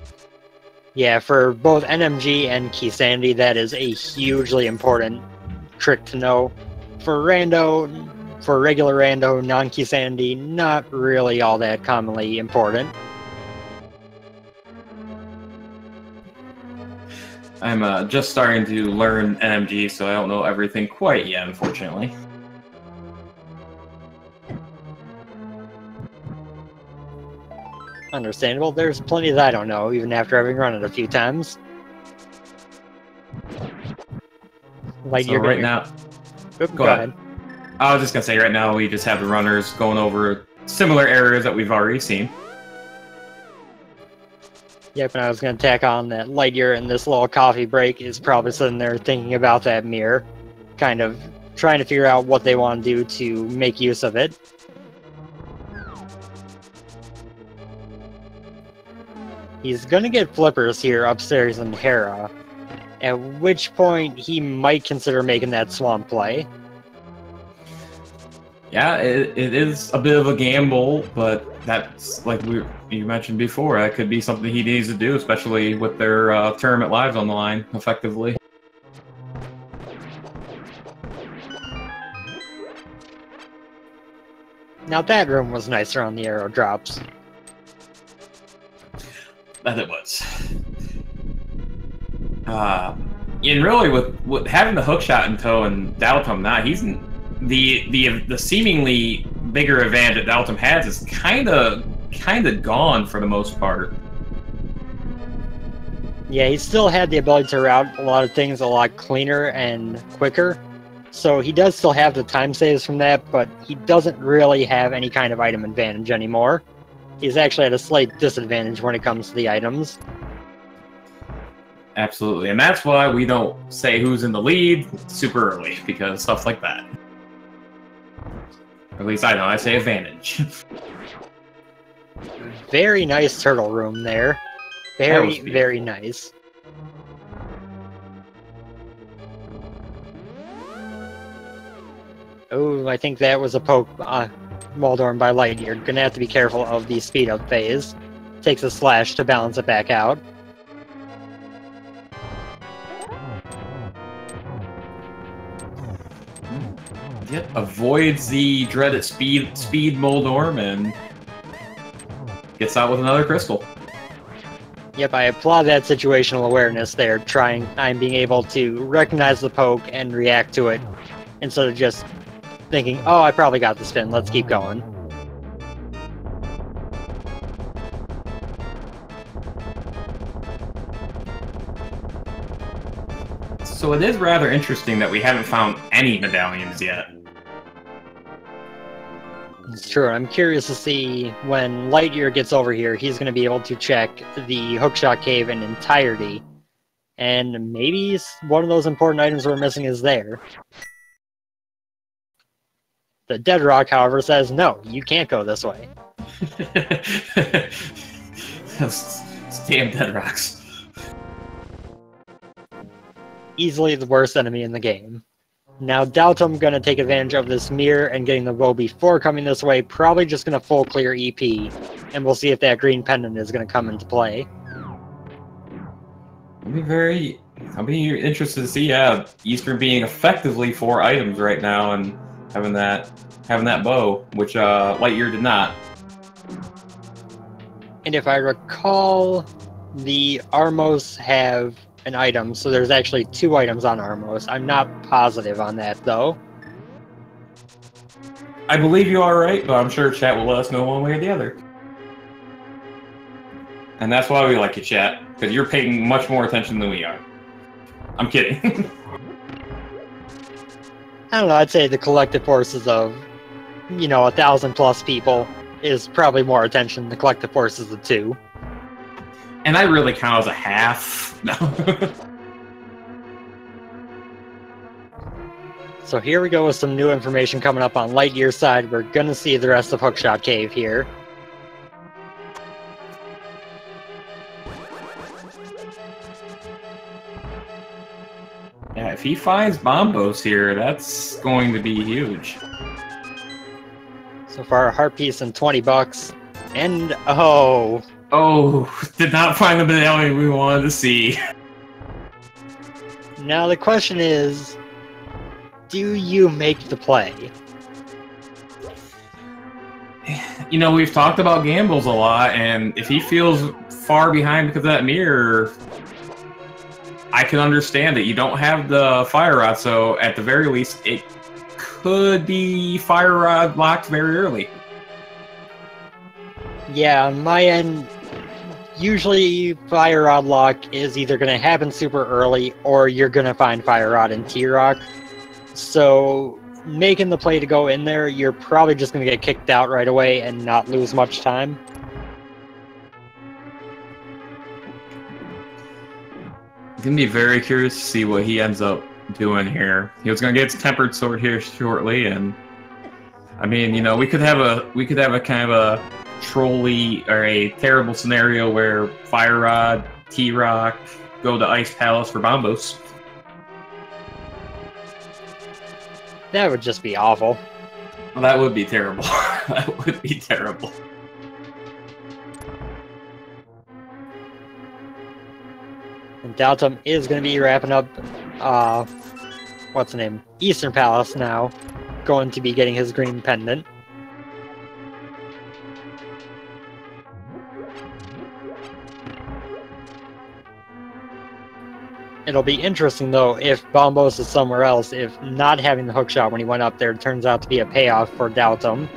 Yeah, for both NMG and Key Sandy, that is a hugely important trick to know. For regular Rando, non-Key Sandy, not really all that commonly important. I'm just starting to learn NMG, so I don't know everything quite yet, unfortunately. Understandable. There's plenty that I don't know, even after having run it a few times. Like so right now... Oop, go ahead. I was just going to say, right now we just have the runners going over similar areas that we've already seen. Yep, and I was going to tack on that LiteYear in this little coffee break is probably sitting there thinking about that mirror, kind of trying to figure out what they want to do to make use of it. He's going to get flippers here upstairs in Hera, at which point he might consider making that swamp play. Yeah, it is a bit of a gamble, but that's, like you mentioned before, that could be something he needs to do, especially with their tournament lives on the line, effectively. Now that room was nicer on the arrow drops. That it was. And really, with having the hook shot in tow and Daotum not, he's the seemingly bigger advantage that Daotum has is kind of gone for the most part. Yeah, he still had the ability to route a lot of things a lot cleaner and quicker. So he does still have the time saves from that, but he doesn't really have any kind of item advantage anymore. He's actually at a slight disadvantage when it comes to the items. Absolutely, and that's why we don't say who's in the lead super early, because stuff like that. Or at least I don't, I say advantage. Very nice turtle room there. Very, very nice. Oh, I think that was a poke Moldorm by LiteYear. Gonna have to be careful of the speed up phase. Takes a slash to balance it back out. Yep, avoids the dreaded speed Moldorm and gets out with another crystal. Yep, I applaud that situational awareness there, I'm being able to recognize the poke and react to it, instead of just thinking, oh, I probably got the spin, let's keep going. So it is rather interesting that we haven't found any medallions yet. It's true. I'm curious to see when LiteYear gets over here, he's going to be able to check the Hookshot Cave in entirety. And maybe one of those important items we're missing is there. The Dead Rock, however, says, no, you can't go this way. Those damn Dead Rocks. Easily the worst enemy in the game. Now Daotum gonna take advantage of this mirror and getting the bow before coming this way, probably just gonna full clear EP, and we'll see if that green pendant is gonna come into play. I'll be interested to see, yeah, Eastern being effectively 4 items right now and having that bow, which LiteYear did not. And if I recall, the Armos have an item, so there's actually 2 items on Armos. I'm not positive on that, though. I believe you are right, but I'm sure chat will let us know one way or the other. And that's why we like you, chat, because you're paying much more attention than we are. I'm kidding. I don't know, I'd say the collective forces of, 1,000+ people is probably more attention than the collective forces of 2. And I really count as a half. No. So here we go with some new information coming up on LiteYear's side. We're gonna see the rest of Hookshot Cave here. Yeah, if he finds Bombos here, that's going to be huge. So far, a heart piece and $20. And, oh... Oh, did not find the medallion we wanted to see. Now the question is, do you make the play? We've talked about gambles a lot, and if he feels far behind because of that mirror, I can understand it. You don't have the fire rod, so at the very least, it could be fire rod locked very early. Yeah, on my end, usually fire rod lock is either going to happen super early, or you're going to find fire rod in T-Rock. So making the play to go in there, you're probably just going to get kicked out right away and not lose much time. I'm going to be very curious to see what he ends up doing here. He was going to get his tempered sword here shortly, and I mean, we could have a kind of a trolly or a terrible scenario where Fire Rod, T-Rock go to Ice Palace for Bombos. That would just be awful. Well, that would be terrible. That would be terrible. And Daotm is going to be wrapping up, what's the name? Eastern Palace now. Going to be getting his green pendant. It'll be interesting, though, if Bombos is somewhere else, if not having the hookshot when he went up there turns out to be a payoff for Daotm.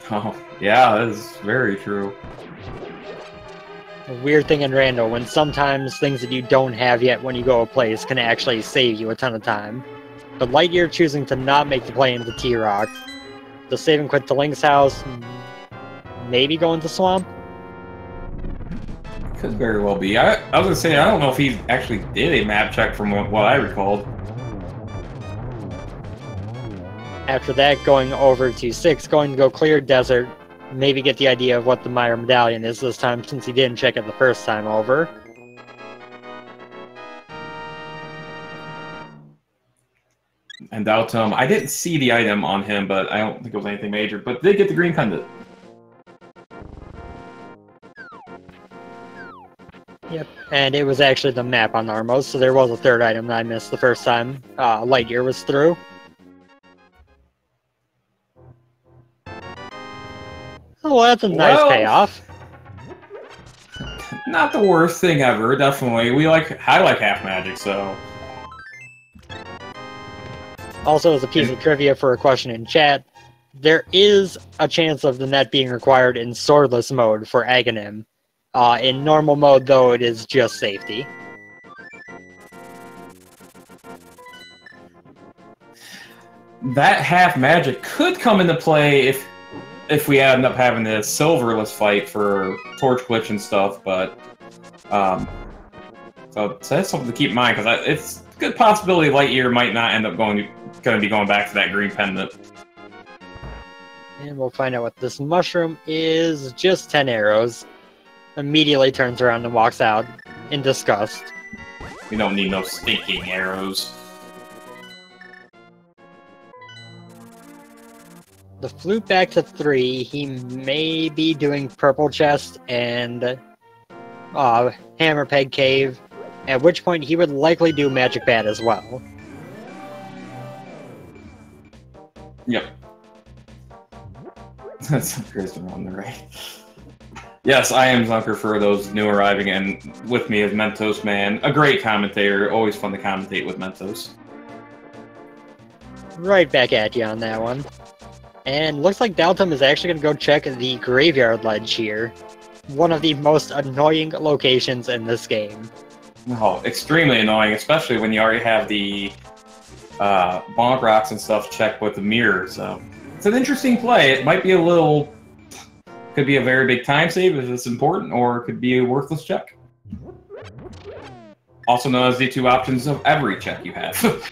Oh, yeah, that is very true. A weird thing in Rando, when sometimes things that you don't have yet when you go a place can actually save you a ton of time. But LiteYear choosing to not make the play into T-Rock, the save and quit to Link's house, maybe going to Swamp? Could very well be. I was going to say, I don't know if he actually did a map check from what I recalled. After that, going over to 6, going to go clear desert, maybe get the idea of what the Meyer medallion is this time, since he didn't check it the first time over. And Daotm, I didn't see the item on him, but I don't think it was anything major, but did get the green pendant. Yep, and it was actually the map on Armos, so there was a third item that I missed the first time LiteYear was through. Oh, well, that's a nice payoff. Not the worst thing ever, definitely. I like half magic, so... Also, as a piece of trivia for a question in chat, there is a chance of the net being required in swordless mode for Aghanim. In normal mode, though, it is just safety. That half magic could come into play if we end up having this silverless fight for torch glitch and stuff, but so that's something to keep in mind, because it's a good possibility LiteYear might not end up going to be going back to that green pendant. And we'll find out what this mushroom is. Just 10 arrows. Immediately turns around and walks out in disgust. We don't need no stinking arrows. The flute back to 3. He may be doing purple chest and hammer peg cave, at which point he would likely do magic bat as well. Yep. Zunker's on the right. Yes, I am Zunker for those new arriving, and with me is Mentos Man, a great commentator. Always fun to commentate with Mentos. Right back at you on that one. And looks like Daotum is actually going to go check the graveyard ledge here. One of the most annoying locations in this game. Oh, extremely annoying, especially when you already have the bonk rocks and stuff checked with the mirror. So it's an interesting play. It might be a little... Could be a very big time save if it's important, or it could be a worthless check. Also known as the two options of every check you have.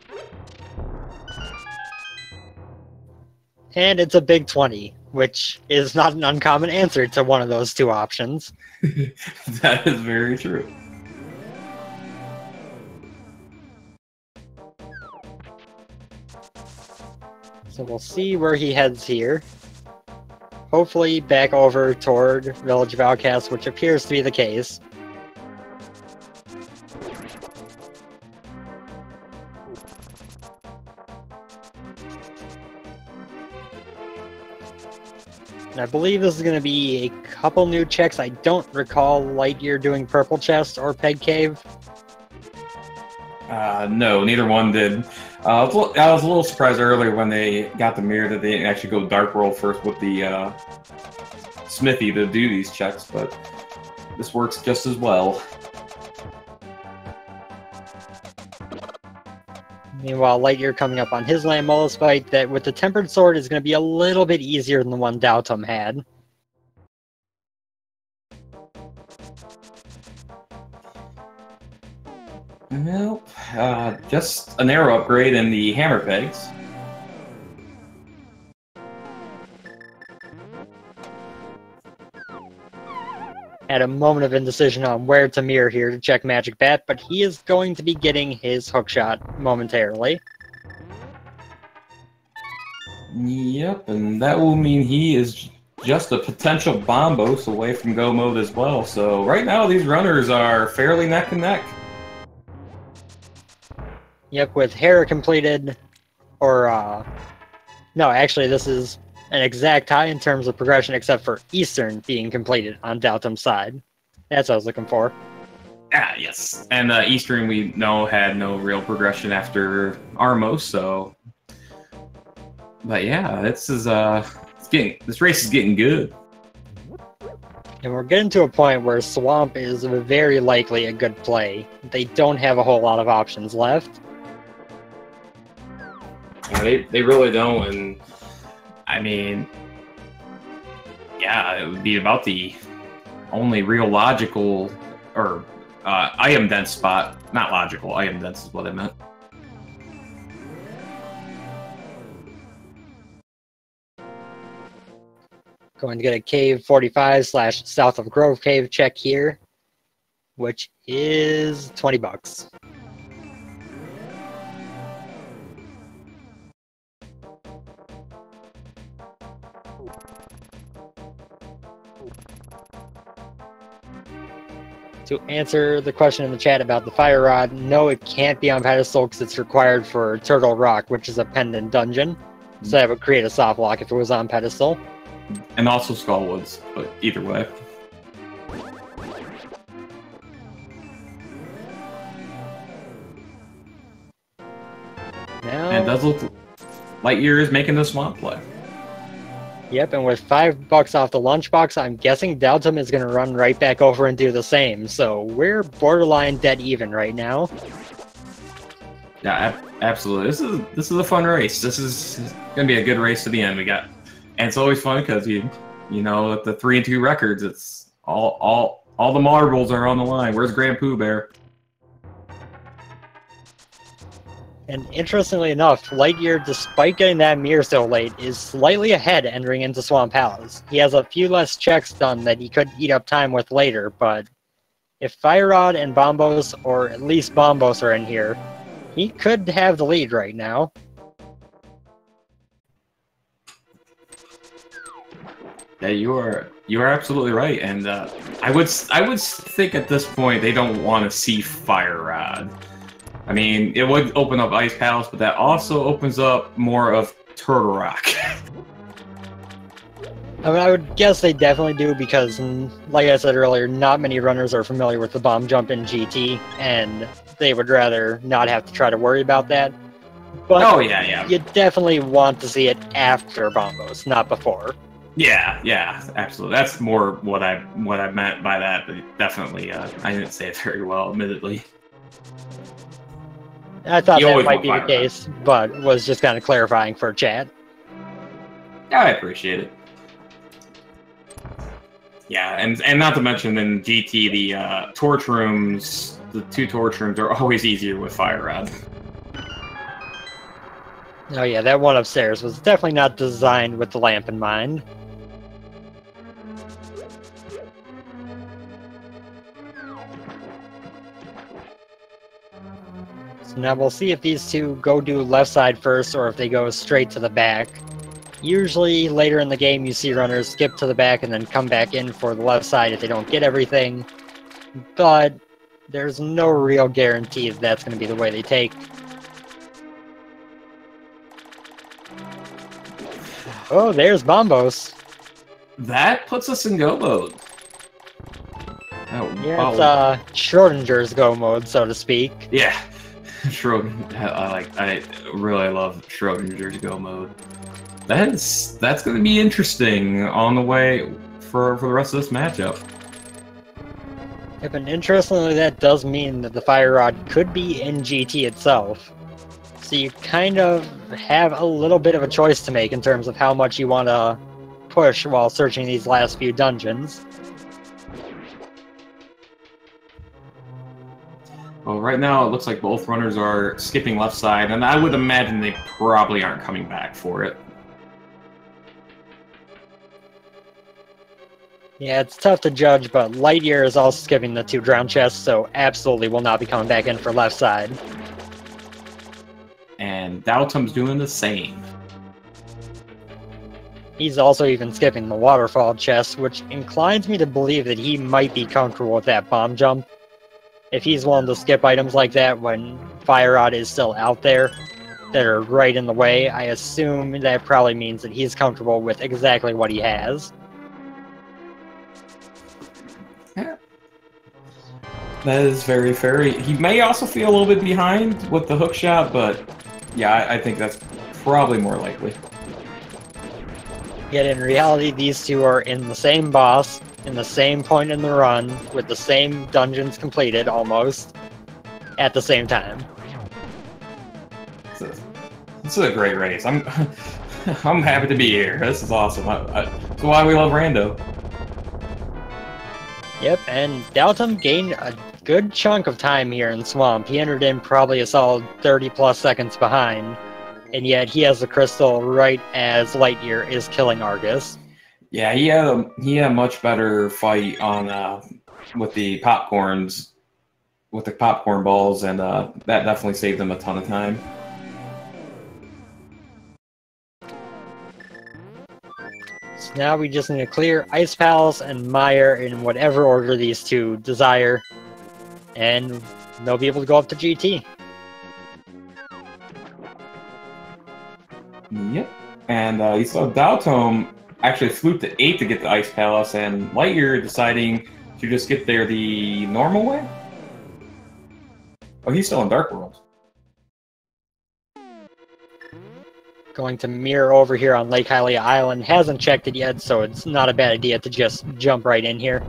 And it's a big 20, which is not an uncommon answer to one of those two options. That is very true. So we'll see where he heads here. Hopefully back over toward Village of Outcasts, which appears to be the case. And I believe this is going to be a couple new checks. I don't recall LiteYear doing Purple Chest or Peg Cave. No, neither one did. I was a little surprised earlier when they got the mirror that they didn't actually go Dark World first with the Smithy to do these checks, but this works just as well. Meanwhile, LiteYear coming up on his Land Mollusk fight that with the Tempered Sword is going to be a little bit easier than the one Daotum had. Nope. Just an arrow upgrade and the hammer pegs. Had a moment of indecision on where to mirror here to check Magic Bat, but he is going to be getting his hookshot momentarily. Yep, and that will mean he is just a potential bombos away from go mode as well. So right now these runners are fairly neck and neck. Yep, with Hera completed, or, no, actually this is an exact tie in terms of progression, except for Eastern being completed on Daotum's side. That's what I was looking for. Ah, yes. And Eastern, we know, had no real progression after Armos, so... But yeah, this race is getting good. And we're getting to a point where Swamp is very likely a good play. They don't have a whole lot of options left. Yeah, they really don't, and I mean, yeah, it would be about the only real logical or item dense spot. Not logical, item dense is what I meant. Going to get a Cave 45 / South of Grove Cave check here, which is 20 bucks. To answer the question in the chat about the Fire Rod, no, it can't be on pedestal because it's required for Turtle Rock, which is a pendant dungeon. So that would create a soft lock if it was on pedestal. And also Skullwoods, but either way. Now, and it does look LiteYear is making the swamp play. Yep, and with $5 off the lunchbox, I'm guessing Daotum is going to run right back over and do the same. So we're borderline dead even right now. Yeah, absolutely. This is a fun race. This is going to be a good race to the end. And it's always fun because you know at the 3-2 records, it's all the marbles are on the line. Where's Grand Pooh Bear? And interestingly enough, LiteYear, despite getting that mirror so late, is slightly ahead entering into Swamp Palace. He has a few less checks done that he could eat up time with later, but if Fire Rod and Bombos, or at least Bombos, are in here, he could have the lead right now. Yeah, you are absolutely right, and I would think at this point they don't want to see Fire Rod. I mean, it would open up Ice Palace, but that also opens up more of Turtle Rock. I mean, I would guess they definitely do because, like I said earlier, not many runners are familiar with the bomb jump in GT, and they would rather not have to try to worry about that. But oh yeah. you definitely want to see it after bombos, not before. Yeah, absolutely. That's more what I meant by that, but definitely, I didn't say it very well, admittedly. I thought You that always might want be the fire case, but was just kind of clarifying for chat. Yeah, I appreciate it. Yeah, and not to mention in GT, the torch rooms, the 2 torch rooms are always easier with fire rod. Oh yeah, that one upstairs was definitely not designed with the lamp in mind. So now we'll see if these two go do left side first or if they go straight to the back. Usually later in the game you see runners skip to the back and then come back in for the left side if they don't get everything, but there's no real guarantee that that's going to be the way they take. Oh, there's Bombos. That puts us in go mode. Oh, Yeah, it's Schrodinger's go mode, so to speak. Yeah, I really love Schrodinger's go mode. That's going to be interesting on the way for the rest of this matchup. Yep, and interestingly, that does mean that the fire rod could be in GT itself. So you kind of have a little bit of a choice to make in terms of how much you want to push while searching these last few dungeons. Well, right now it looks like both runners are skipping left side, and I would imagine they probably aren't coming back for it. Yeah, it's tough to judge, but LiteYear is also skipping the 2 drown chests, so absolutely will not be coming back in for left side. And daotm's doing the same. He's also even skipping the waterfall chest, which inclines me to believe that he might be comfortable with that bomb jump. If he's willing to skip items like that when fire rod is still out there, that are right in the way, I assume that probably means that he's comfortable with exactly what he has. Yeah. That is very fair. He may also feel a little bit behind with the hook shot, but yeah, I think that's probably more likely. Yet in reality, these two are in the same boss, in the same point in the run, with the same dungeons completed, almost, at the same time. This is a great race. I'm happy to be here. This is awesome. That's why we love Rando. Yep, and daotm gained a good chunk of time here in Swamp. He entered in probably a solid 30+ seconds behind, and yet he has the crystal right as LiteYear is killing Argus. Yeah, he had a much better fight on with the popcorn balls, and that definitely saved him a ton of time. So now we just need to clear Ice Palace and Meyer in whatever order these two desire, and they'll be able to go up to GT. Yep, and you saw daotm actually flew to 8 to get the Ice Palace, and LiteYear deciding to just get there the normal way? Oh, he's still in Dark World. Going to mirror over here on Lake Hylia Island. Hasn't checked it yet, so it's not a bad idea to just jump right in here.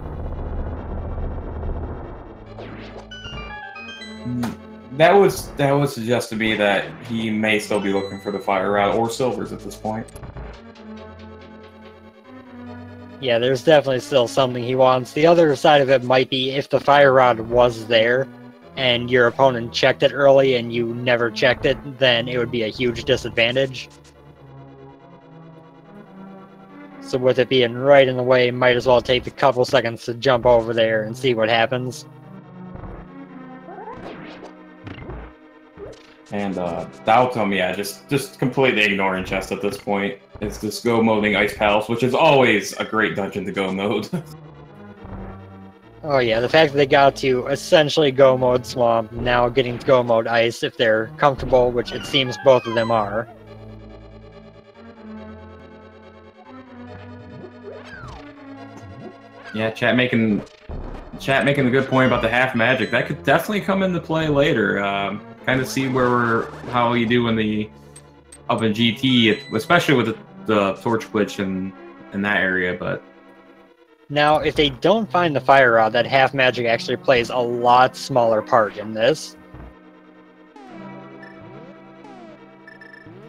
That would suggest to me that he may still be looking for the fire rod or silvers at this point. Yeah, there's definitely still something he wants. The other side of it might be if the fire rod was there and your opponent checked it early and you never checked it, then it would be a huge disadvantage. So with it being right in the way, might as well take a couple seconds to jump over there and see what happens. And daotm, yeah, just completely ignoring chest at this point. It's just go moding Ice Palace, which is always a great dungeon to go mode. Oh yeah, the fact that they got to essentially go mode Swamp, now getting to go mode Ice if they're comfortable, which it seems both of them are. Yeah, chat making a good point about the half magic. That could definitely come into play later. Kind of see how you do in the up in GT, especially with the torch glitch in that area. But now, if they don't find the fire rod, that half magic actually plays a lot smaller part in this.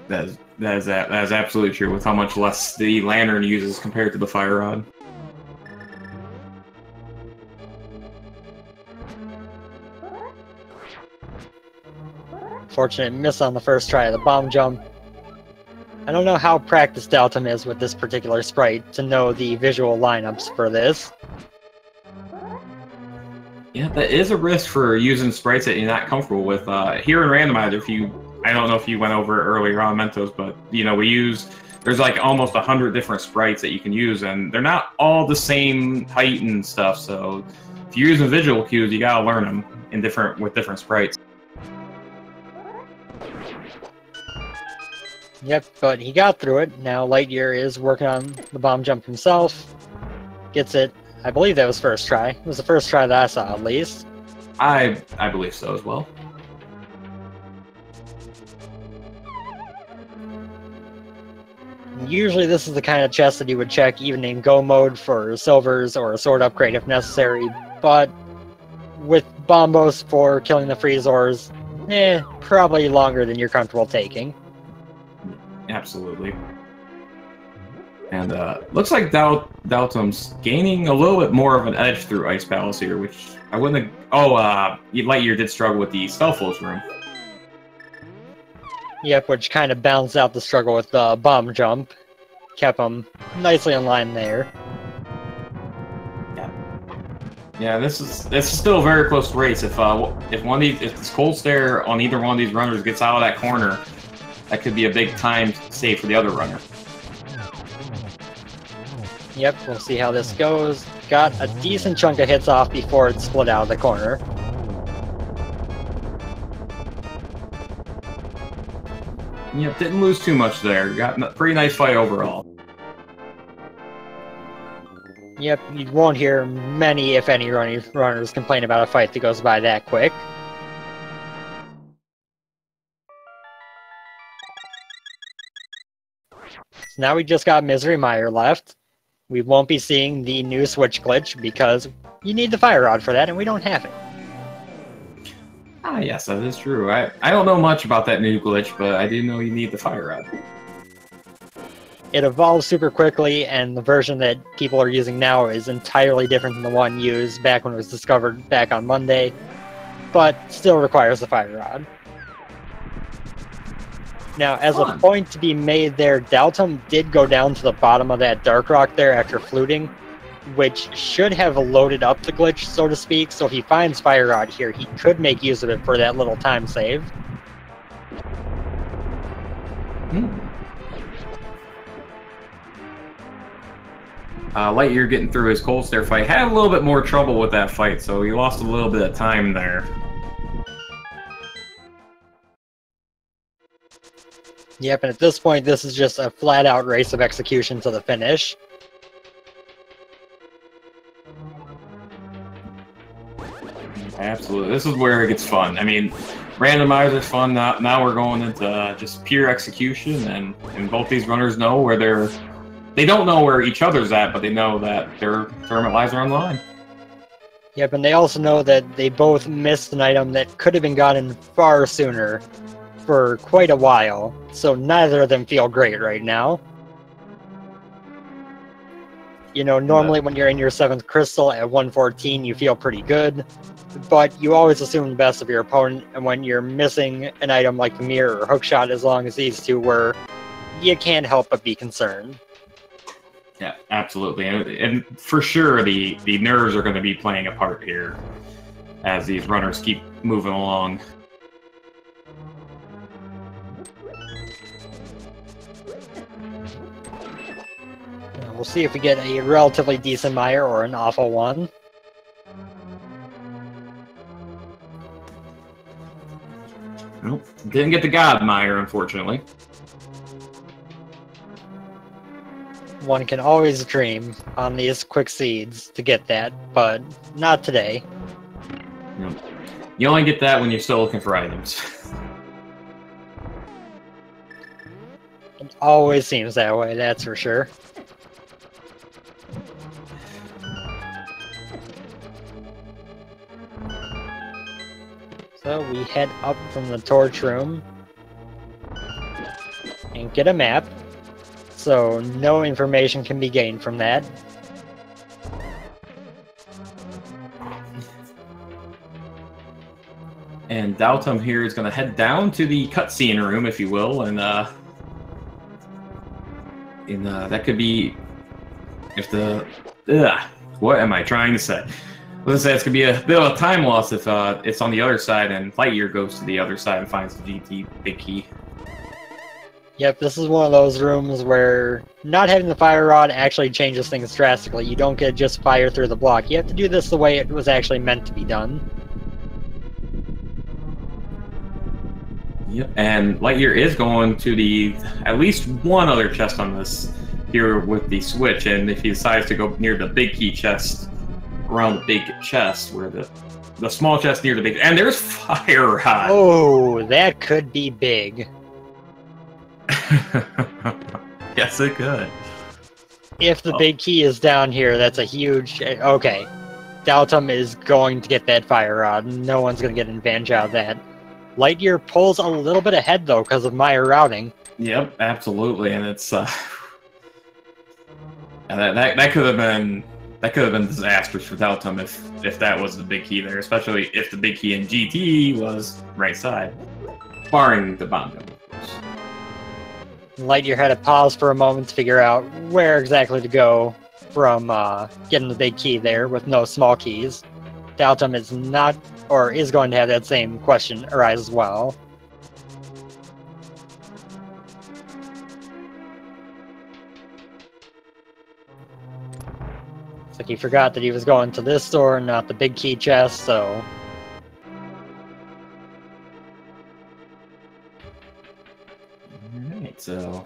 That is absolutely true with how much less the lantern uses compared to the fire rod. Fortunate miss on the first try of the bomb jump. I don't know how practiced Daotm is with this particular sprite to know the visual lineups for this. Yeah, that is a risk for using sprites that you're not comfortable with. Here in Randomizer, I don't know if you went over it earlier on Mentos, but there's like almost 100 different sprites that you can use, and they're not all the same height and stuff. So if you're using visual cues, you gotta learn them with different sprites. Yep, but he got through it. Now LiteYear is working on the bomb jump himself. Gets it. I believe that was first try. It was the first try that I saw, at least. I believe so as well. Usually this is the kind of chest that you would check even in go mode for silvers or a sword upgrade if necessary, but with bombos for killing the freezors, probably longer than you're comfortable taking. Absolutely. And looks like Daotm's gaining a little bit more of an edge through Ice Palace here, which I wouldn't have... Oh, LiteYear did struggle with the Stealthos room. Yep, which kind of balanced out the struggle with the bomb jump. Kept him nicely in line there. Yeah, this is still a very close race. If this cold stare on either one of these runners gets out of that corner, that could be a big time save for the other runner. Yep, we'll see how this goes. Got a decent chunk of hits off before it split out of the corner. Yep, didn't lose too much there. Got a pretty nice fight overall. Yep, you won't hear many, if any, runners complain about a fight that goes by that quick. So now we just got Misery Mire left. We won't be seeing the new switch glitch because you need the fire rod for that, and we don't have it. Ah, yes, that is true. I don't know much about that new glitch, but I do know you need the fire rod. It evolves super quickly, and the version that people are using now is entirely different than the one used back when it was discovered back on Monday, but still requires the fire rod. Now, as a point to be made there, Daotm did go down to the bottom of that dark rock there after fluting, which should have loaded up the glitch, so to speak, so if he finds fire rod here, he could make use of it for that little time save. LiteYear getting through his cold stare fight had a little bit more trouble with that fight, so he lost a little bit of time there. Yep, and at this point, this is just a flat-out race of execution to the finish. Absolutely. This is where it gets fun. I mean, Randomizer's fun. Now we're going into just pure execution, and both these runners know where they don't know where each other's at, but they know that their tournament lives are on the line. Yep, and they also know that they both missed an item that could have been gotten far sooner for quite a while, so neither of them feel great right now. You know, normally when you're in your 7th crystal at 114, you feel pretty good, but you always assume the best of your opponent, and when you're missing an item like the mirror or hookshot, as long as these two were, you can't help but be concerned. Yeah, absolutely. And for sure, the nerves are going to be playing a part here as these runners keep moving along. We'll see if we get a relatively decent mire or an awful one. Nope, didn't get the God Mire, unfortunately. One can always dream on these quick seeds to get that, but not today. You only get that when you're still looking for items. It always seems that way, that's for sure. So we head up from the torch room and get a map, so no information can be gained from that. And daotmb here is going to head down to the cutscene room, if you will, and that could be if the what am I trying to say? Let's say it's gonna be a bit of a time loss if it's on the other side and LiteYear goes to the other side and finds the GT big key. Yep, this is one of those rooms where not having the fire rod actually changes things drastically. You don't get just fire through the block. You have to do this the way it was actually meant to be done. Yep, and LiteYear is going to the at least one other chest on this here with the switch, and if he decides to go near the big key chest, around the big chest, where the small chest near the big, and there's fire rod. Oh, that could be big. Yes, it could. If the big key is down here, that's a huge... Okay. daotmb is going to get that fire rod. No one's going to get an advantage out of that. LiteYear pulls a little bit ahead, though, because of Maya routing. Yep, absolutely, and it's... that could have been... That could have been disastrous for daotmb if that was the big key there, especially if the big key in GT was right side. Barring the bomb jump, of course. LiteYear had to pause for a moment to figure out where exactly to go from getting the big key there with no small keys. daotmb is not, or is going to have that same question arise as well. It's like he forgot that he was going to this door, not the big key chest, so... Alright, so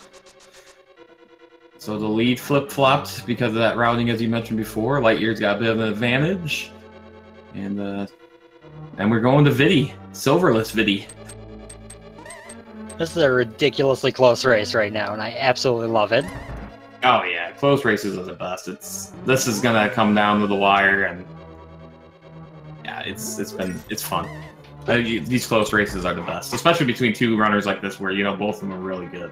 the lead flip-flopped because of that routing, as you mentioned before. LiteYear's got a bit of an advantage. And we're going to Viddy. Silverless Viddy. This is a ridiculously close race right now, and I absolutely love it. Oh yeah, close races are the best. This is gonna come down to the wire, and yeah, it's fun. These close races are the best, especially between two runners like this, where both of them are really good.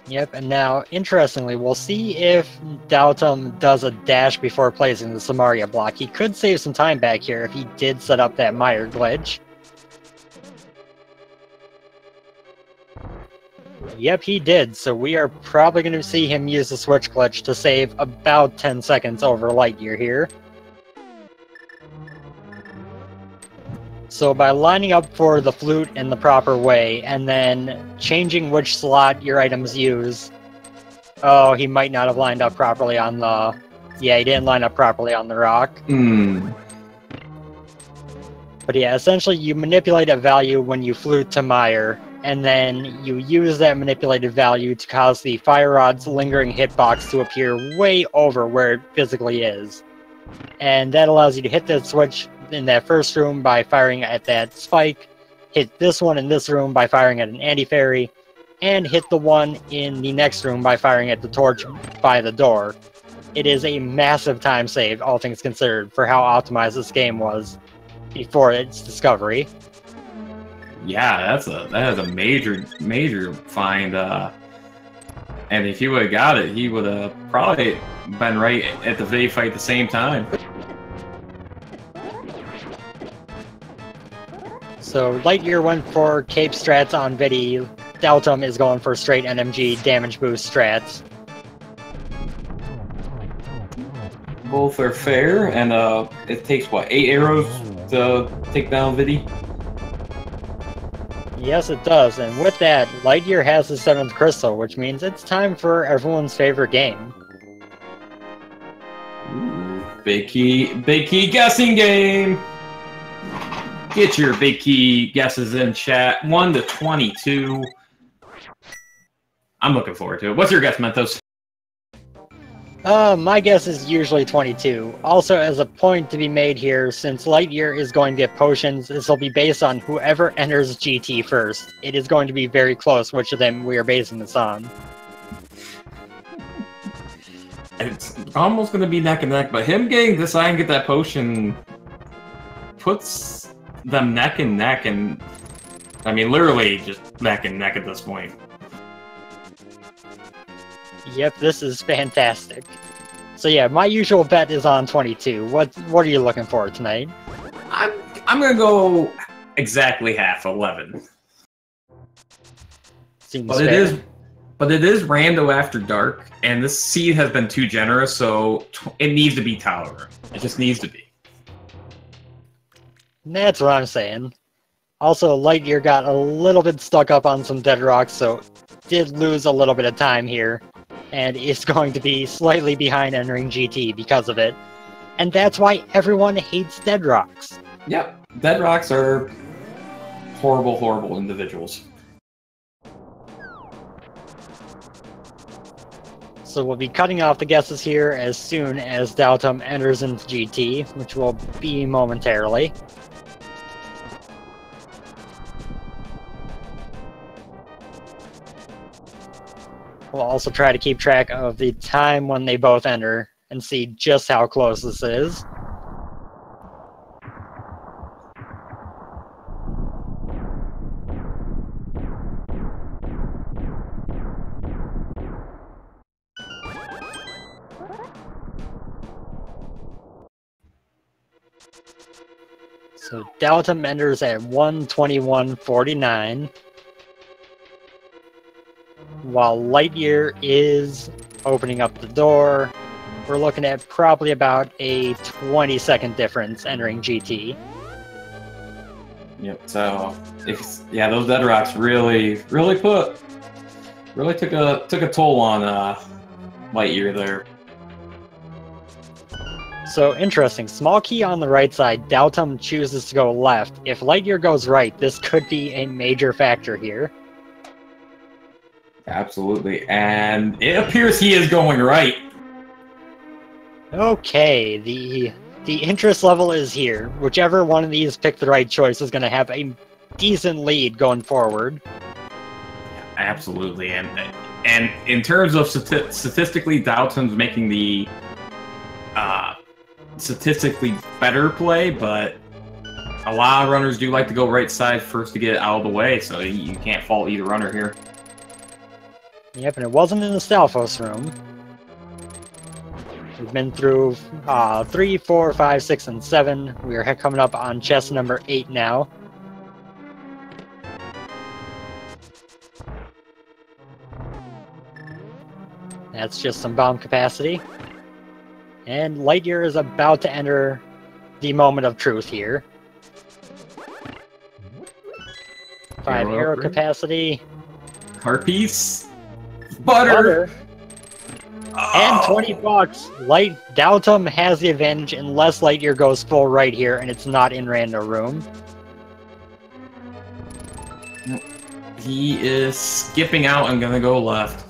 Yep, and now interestingly, we'll see if daotmb does a dash before placing the Samaria block. He could save some time back here if he did set up that Meyer glitch. Yep, he did, so we are probably going to see him use the switch glitch to save about 10 seconds over LiteYear here. So by lining up for the flute in the proper way, and then changing which slot your items use... Oh, he might not have lined up properly on the... Yeah, he didn't line up properly on the rock. But yeah, essentially you manipulate a value when you flute to Meyer, and then you use that manipulated value to cause the fire rod's lingering hitbox to appear way over where it physically is. And that allows you to hit that switch in that first room by firing at that spike, hit this one in this room by firing at an anti-fairy, and hit the one in the next room by firing at the torch by the door. It is a massive time save, all things considered, for how optimized this game was before its discovery. Yeah, that is a major find. And if he would have got it, he would have probably been right at the Viddy fight at the same time. So LiteYear went for cape strats on Viddy. daotmb is going for straight NMG damage boost strats. Both are fair, and it takes what, 8 arrows to take down Viddy? Yes, it does, and with that, LiteYear has the 7th crystal, which means it's time for everyone's favorite game. Ooh, big key guessing game! Get your big key guesses in chat. 1 to 22. I'm looking forward to it. What's your guess, Mentos? My guess is usually 22. Also, as a point to be made here, since LiteYear is going to get potions, this will be based on whoever enters GT first. It is going to be very close which of them we are basing this on. It's almost going to be neck and neck, but him getting this eye and get that potion puts them neck and neck, and I mean, literally just neck and neck at this point. Yep, this is fantastic. So yeah, my usual bet is on 22. What are you looking for tonight? I'm gonna go exactly half, 11. Seems but fair. it is rando after dark, and this seed has been too generous, so it needs to be tolerant. It just needs to be. That's what I'm saying. Also, LiteYear got a little bit stuck up on some dead rocks, so did lose a little bit of time here, and is going to be slightly behind entering GT because of it. And that's why everyone hates dead rocks. Yep, dead rocks are horrible, horrible individuals. So we'll be cutting off the guesses here as soon as daotm enters into GT, which will be momentarily. We'll also try to keep track of the time when they both enter and see just how close this is. So daotm enters at 1:21:49. While LiteYear is opening up the door, we're looking at probably about a 20-second difference entering GT. Yep. So, those dead rocks really took a toll on LiteYear there. So interesting. Small key on the right side. daotm chooses to go left. If LiteYear goes right, this could be a major factor here. Absolutely, and it appears he is going right. Okay, the interest level is here. Whichever one of these picked the right choice is going to have a decent lead going forward. Absolutely, and in terms of statistically, daotm's making the statistically better play, but a lot of runners do like to go right side first to get it out of the way, so you can't fault either runner here. Yep, and it wasn't in the Stalfos room. We've been through 3, 4, 5, 6, and 7. We are coming up on chest number 8 now. That's just some bomb capacity. And LiteYear is about to enter the moment of truth here. 5 arrow capacity. Heart piece. Butter. Oh. And 20 bucks. daotm has the advantage unless LiteYear goes full right here and it's not in rando room. He is skipping out and gonna go left.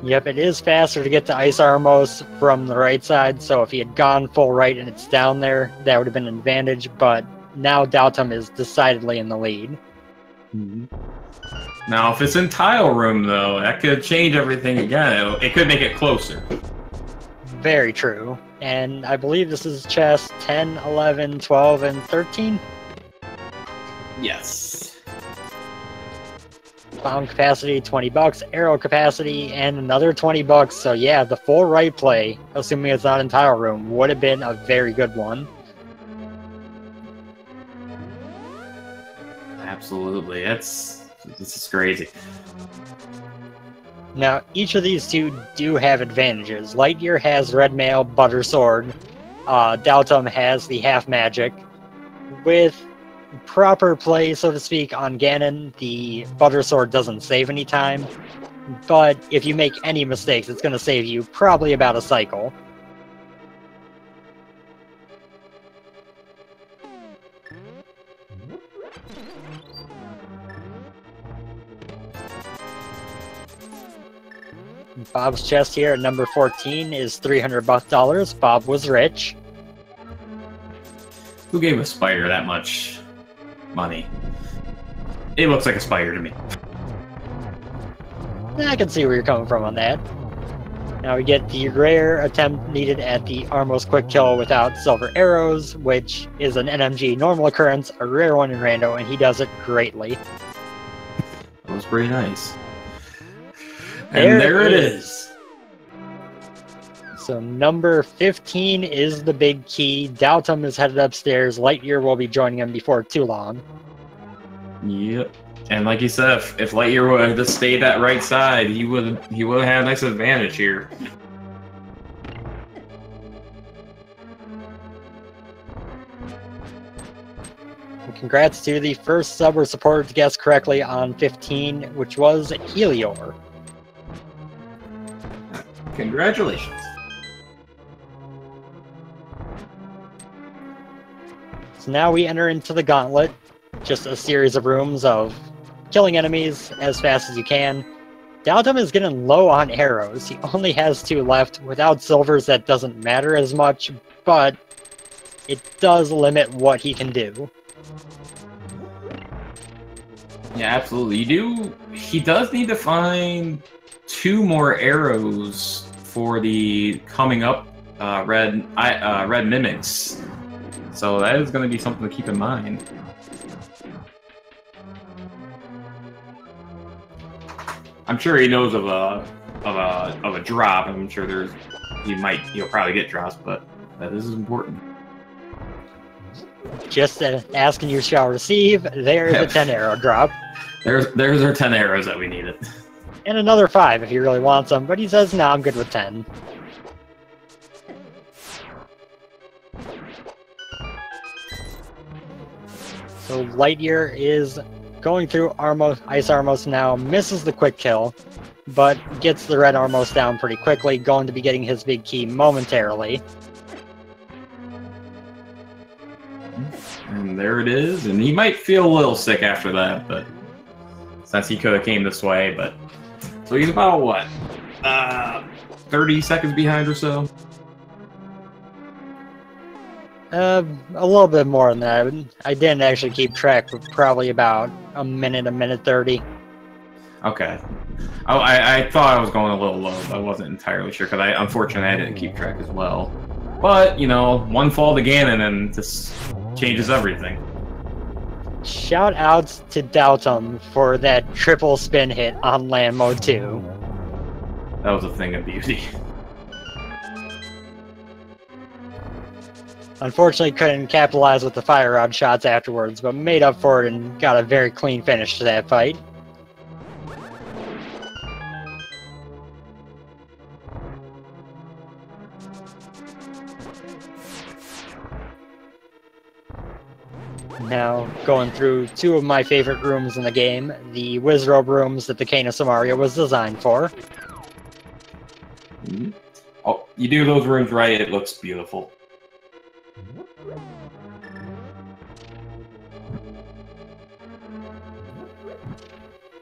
Yep, it is faster to get to Ice Armos from the right side, so if he had gone full right and it's down there, that would have been an advantage, but now daotm is decidedly in the lead. Mm-hmm. Now, if it's in tile room, though, that could change everything again. It could make it closer. Very true. And I believe this is chest 10, 11, 12, and 13? Yes. Bomb capacity, 20 bucks. Arrow capacity, and another 20 bucks. So yeah, the full right play, assuming it's not in tile room, would have been a very good one. Absolutely. This is crazy. Now, each of these two do have advantages. LiteYear has Red Mail, Butter Sword. daotm has the Half Magic. With proper play, so to speak, on Ganon, the Butter Sword doesn't save any time. But if you make any mistakes, it's going to save you probably about a cycle. Bob's chest here at number 14 is $300. Bob was rich. Who gave a spider that much money? It looks like a spider to me. I can see where you're coming from on that. Now we get the rare attempt needed at the Armos quick kill without silver arrows, which is an NMG normal occurrence, a rare one in Rando, and he does it greatly. That was pretty nice. And there it is. So number 15 is the big key. Daotum is headed upstairs. LiteYear will be joining him before too long. Yep. And like you said, if LiteYear would have just stayed that right side, he would have had a nice advantage here. And congrats to the first sub or supporter to guess correctly on 15, which was LiteYear. Congratulations. So now we enter into the gauntlet, just a series of rooms of killing enemies as fast as you can. Daotum is getting low on arrows. He only has 2 left. Without silvers, that doesn't matter as much, but it does limit what he can do. Yeah, absolutely. He does need to find 2 more arrows for the coming up red mimics. So that is going to be something to keep in mind. I'm sure he knows of a drop. I'm sure he'll probably get drops, but that is important. Just asking you shall receive. There's a 10 arrow drop. There's our 10 arrows that we needed. And another 5 if he really wants them, but he says, no, I'm good with 10. So LiteYear is going through Ice Armos now, misses the quick kill, but gets the red Armos down pretty quickly, going to be getting his big key momentarily. And there it is, and he might feel a little sick after that, but since he could have came this way, but so he's about what, 30 seconds behind or so. A little bit more than that. I didn't actually keep track, but probably about a minute 30. Okay. Oh, I thought I was going a little low, but I wasn't entirely sure, because unfortunately I didn't keep track as well. But, you know, one fall to Ganon and this changes everything. Shout outs to Daotum for that triple spin hit on land mode 2. That was a thing of beauty. Unfortunately, couldn't capitalize with the fire rod shots afterwards, but made up for it and got a very clean finish to that fight. Now, going through 2 of my favorite rooms in the game, the Wizrobe rooms that the Cane of Samaria was designed for. Mm-hmm. Oh, you do those rooms right, it looks beautiful.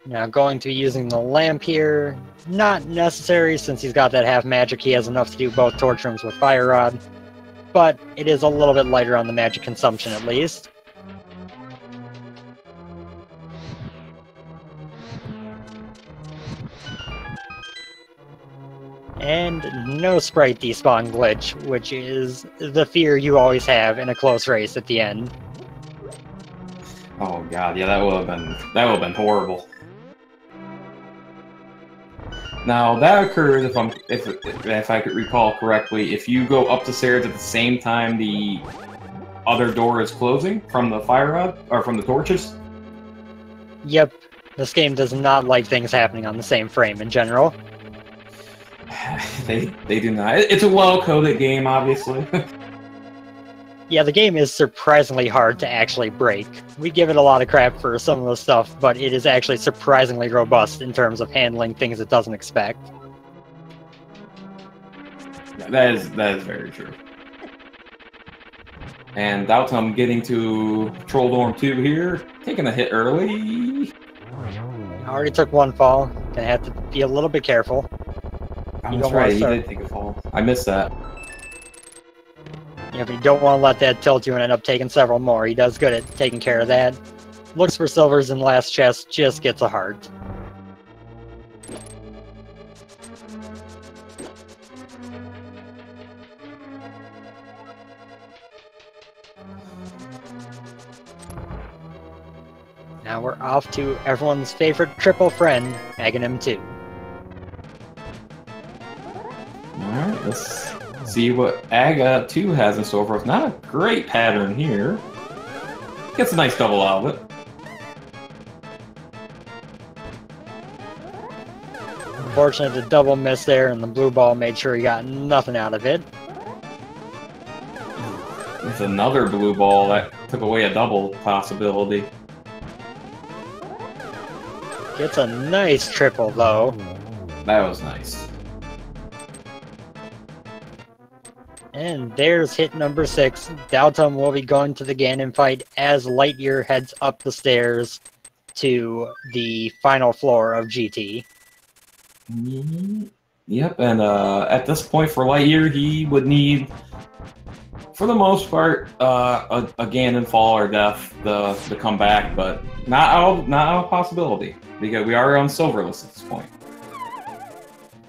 Now going to be using the lamp here, not necessary since he's got that half magic, he has enough to do both torch rooms with fire rod, but it is a little bit lighter on the magic consumption at least. And no sprite despawn glitch, which is the fear you always have in a close race at the end. Oh god, yeah, that would have been horrible. Now that occurs if I could recall correctly, if you go up the stairs at the same time the other door is closing from the fire rod or from the torches. Yep, this game does not like things happening on the same frame in general. They do not. It's a well-coded game, obviously. Yeah, the game is surprisingly hard to actually break. We give it a lot of crap for some of the stuff, but it is actually surprisingly robust in terms of handling things it doesn't expect. Yeah, that is very true. And Daotum getting to Troll Dorm 2 here, taking a hit early. I already took 1 fall. Gonna have to be a little bit careful. That's right, he did take a fall. I missed that. Yeah, but you don't want to let that tilt you and end up taking several more. He does good at taking care of that. Looks for silvers in the last chest, just gets a heart. Now we're off to everyone's favorite triple friend, M2. Alright, let's see what Aga 2 has in store for us. Not a great pattern here. Gets a nice double out of it. Unfortunate, the double miss there, and the blue ball made sure he got nothing out of it. It's another blue ball that took away a double possibility. Gets a nice triple, though. That was nice. And there's hit number 6. daotm will be going to the Ganon fight as LiteYear heads up the stairs to the final floor of GT. Yep, and at this point for LiteYear, he would need, for the most part, a Ganon fall or death to come back, but not out of possibility, because we are on silverless at this point.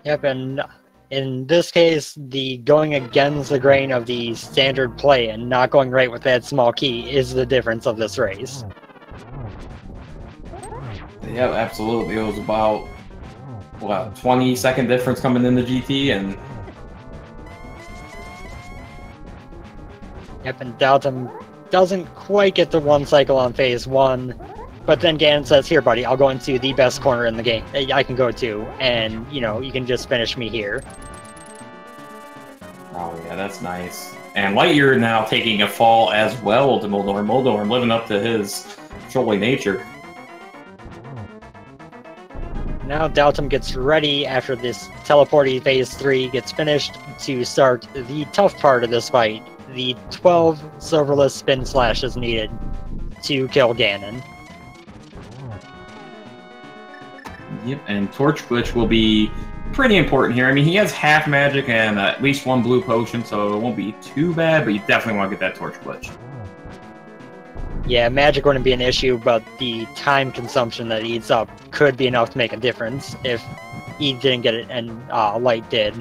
Yep, and in this case, the going against the grain of the standard play and not going right with that small key is the difference of this race. Yeah, absolutely. It was about, what, 20-second difference coming into GT, and... Yep, and daotm doesn't quite get the one cycle on phase 1, but then Ganon says, here buddy, I'll go into the best corner in the game I can go to, and, you know, you can just finish me here. Oh yeah, that's nice. And LiteYear now taking a fall as well to Moldorm. Moldorm living up to his trolly nature. Now daotm gets ready after this teleporty phase 3 gets finished to start the tough part of this fight. The 12 silverless spin slashes needed to kill Ganon. Yep, and Torch Glitch will be pretty important here. I mean, he has half magic and at least one blue potion, so it won't be too bad, but you definitely want to get that Torch Glitch. Yeah, magic wouldn't be an issue, but the time consumption that he eats up could be enough to make a difference if he didn't get it and Light did.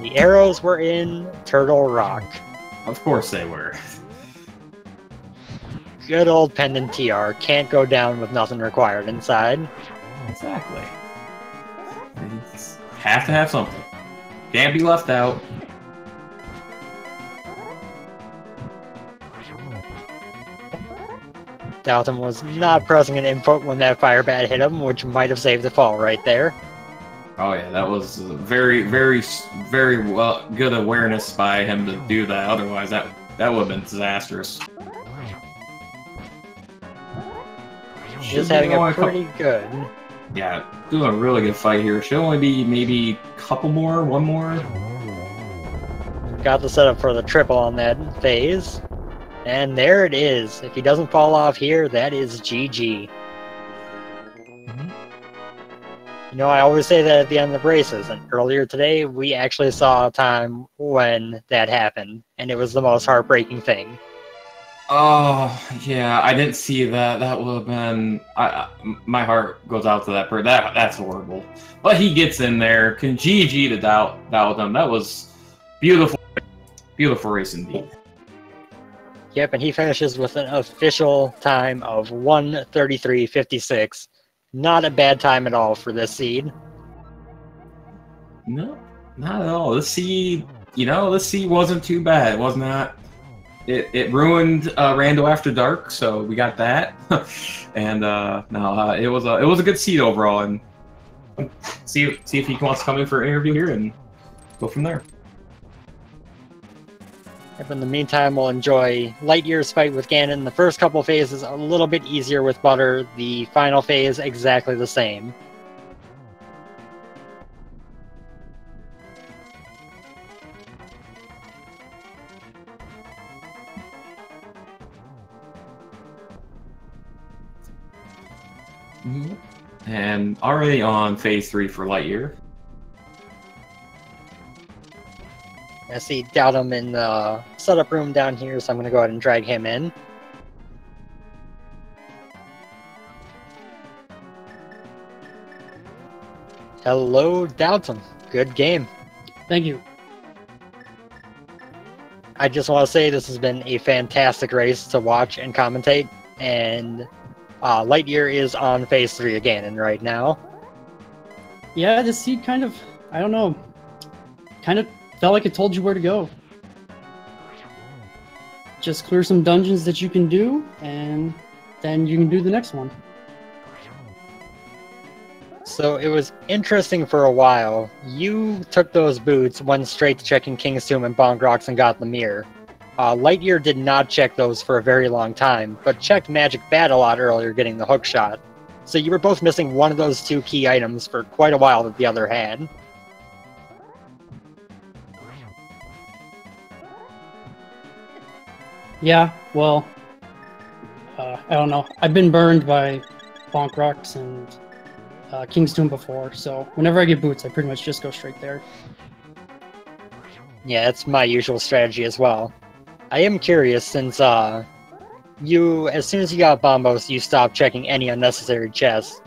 The arrows were in Turtle Rock. Of course they were. Good old Pendant TR. Can't go down with nothing required inside. Exactly. You have to have something. Can't be left out. daotm was not pressing an input when that fire bat hit him, which might have saved the fall right there. Oh yeah, that was very, very, very well good awareness by him to do that. Otherwise, that would have been disastrous. Just having a pretty good. Yeah, doing a really good fight here. Should only be maybe a couple more, one more. Got the setup for the triple on that phase. And there it is. If he doesn't fall off here, that is GG. You know, I always say that at the end of races, and earlier today, we actually saw a time when that happened, and it was the most heartbreaking thing. Oh, yeah, I didn't see that. That would have been... my heart goes out to that person. That's horrible. But he gets in there. Can GG to daotm. That was beautiful. Beautiful race indeed. Yep, and he finishes with an official time of 1:33.56. Not a bad time at all for this seed. No, not at all. This seed, you know, this seed wasn't too bad. It was not... It ruined Rando After Dark, so we got that. And no, it was a good seed overall. And see if he wants to come in for an interview here and go from there. Yep, in the meantime, we'll enjoy LiteYear's fight with Ganon. The first couple phases a little bit easier with Butter. The final phase exactly the same. And already on phase 3 for LiteYear. I see Datum in the setup room down here, so I'm going to go ahead and drag him in. Hello, Datum. Good game. Thank you. I just want to say this has been a fantastic race to watch and commentate, and LiteYear is on phase 3 again, and right now. Yeah, the seed kind of, I don't know, kind of felt like it told you where to go. Just clear some dungeons that you can do, and then you can do the next one. So it was interesting for a while. You took those boots, went straight to checking King's Tomb and Bonk Rocks and got the mirror. LiteYear did not check those for a very long time, but checked Magic Bat a lot earlier getting the hook shot. So you were both missing one of those 2 key items for quite a while that the other had. Yeah, well, I don't know. I've been burned by Bonk Rocks and King's Tomb before, so whenever I get boots, I pretty much just go straight there. Yeah, that's my usual strategy as well. I am curious, since you, as soon as you got Bombos, you stopped checking any unnecessary chests.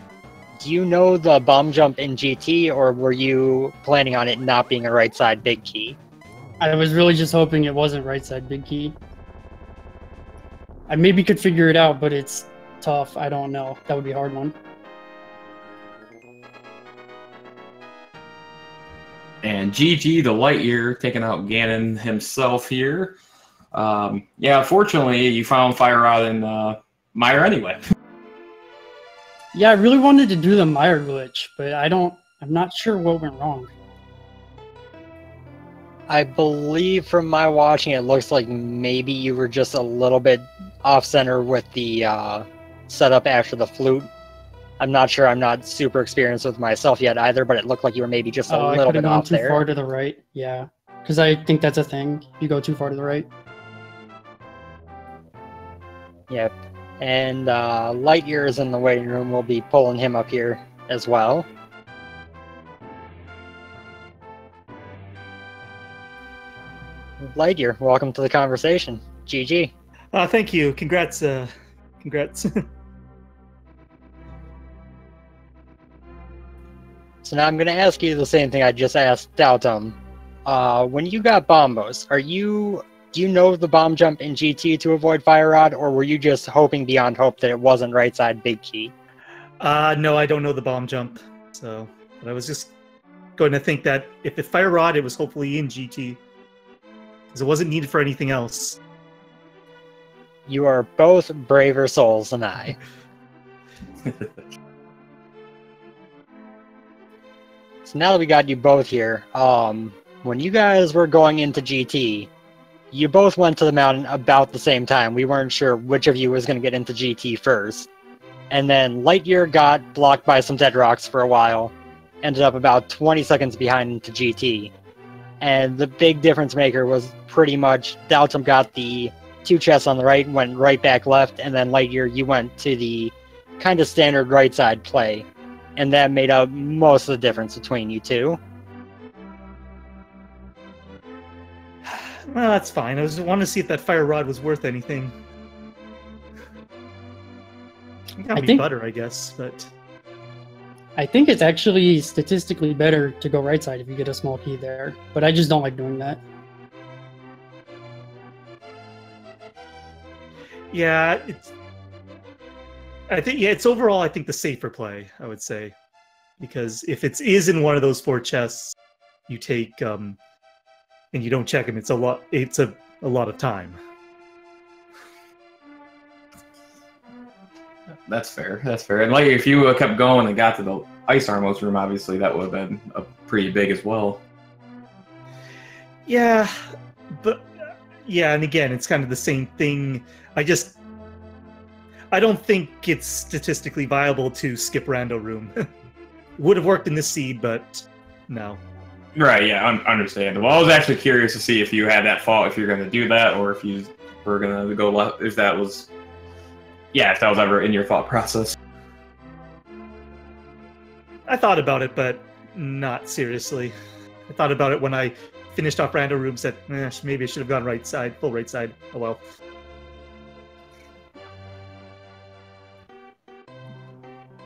Do you know the bomb jump in GT, or were you planning on it not being a right side big key? I was really just hoping it wasn't right side big key. I maybe could figure it out, but it's tough. I don't know. That would be a hard one. And GG, the LiteYear, taking out Ganon himself here. Yeah, fortunately, you found Fire Rod and Meyer anyway. Yeah, I really wanted to do the Meyer glitch, but I'm not sure what went wrong. I believe from my watching, it looks like maybe you were just a little bit off-center with the setup after the flute. I'm not sure. I'm not super experienced with myself yet either, but it looked like you were maybe just a little bit off there. I could have gone too far to the right, yeah. Because I think that's a thing. You go too far to the right. Yep. And LiteYear is in the waiting room. We'll be pulling him up here as well. LiteYear, welcome to the conversation. GG. Thank you. Congrats. Congrats. So now I'm going to ask you the same thing I just asked Daotum. When you got Bombos, do you know the bomb jump in GT to avoid Fire Rod, or were you just hoping beyond hope that it wasn't right side big key? No, I don't know the bomb jump. But I was just going to think that if it Fire Rod, it was hopefully in GT. Because it wasn't needed for anything else. You are both braver souls than I. So now that we got you both here, when you guys were going into GT, you both went to the mountain about the same time. We weren't sure which of you was going to get into GT first. And then LiteYear got blocked by some dead rocks for a while, ended up about 20 seconds behind into GT. And the big difference maker was pretty much Daotum got the 2 chests on the right, went right back left, and then LiteYear, you went to the kind of standard right side play. And that made up most of the difference between you two. Well, that's fine. I just wanted to see if that Fire Rod was worth anything. It got me butter, I guess, but... I think it's actually statistically better to go right side if you get a small key there, but I just don't like doing that. Yeah, it's overall, I think, the safer play, I would say. Because if it is in one of those 4 chests, you take, and you don't check them, it's a lot of time. That's fair. That's fair. And like, if you kept going and got to the Ice Armos room, obviously that would have been pretty big as well. Yeah, but yeah, and again, it's kind of the same thing. I don't think it's statistically viable to skip Rando room. Would have worked in this seed, but no. Right, yeah, understandable. I was actually curious to see if you had that thought, if you're going to do that, or if you were going to go left, if that was ever in your thought process. I thought about it, but not seriously. I thought about it when I finished off random rooms that maybe I should have gone right side, full right side. Oh well.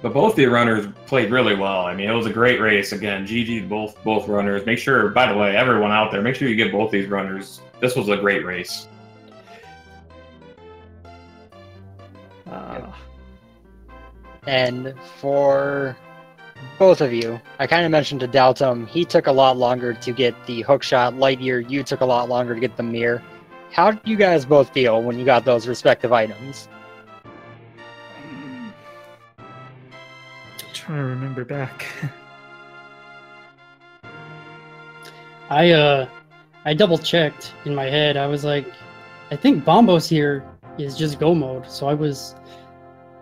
But both the runners played really well. I mean, it was a great race. Again, GG both runners. Make sure, by the way, everyone out there, make sure you give both these runners. This was a great race. And for both of you, I kind of mentioned to Daltum, he took a lot longer to get the hook shot. LiteYear, you took a lot longer to get the mirror. How did you guys both feel when you got those respective items? Trying to remember back. I double checked in my head. I was like, I think Bombos here is just go mode. So I was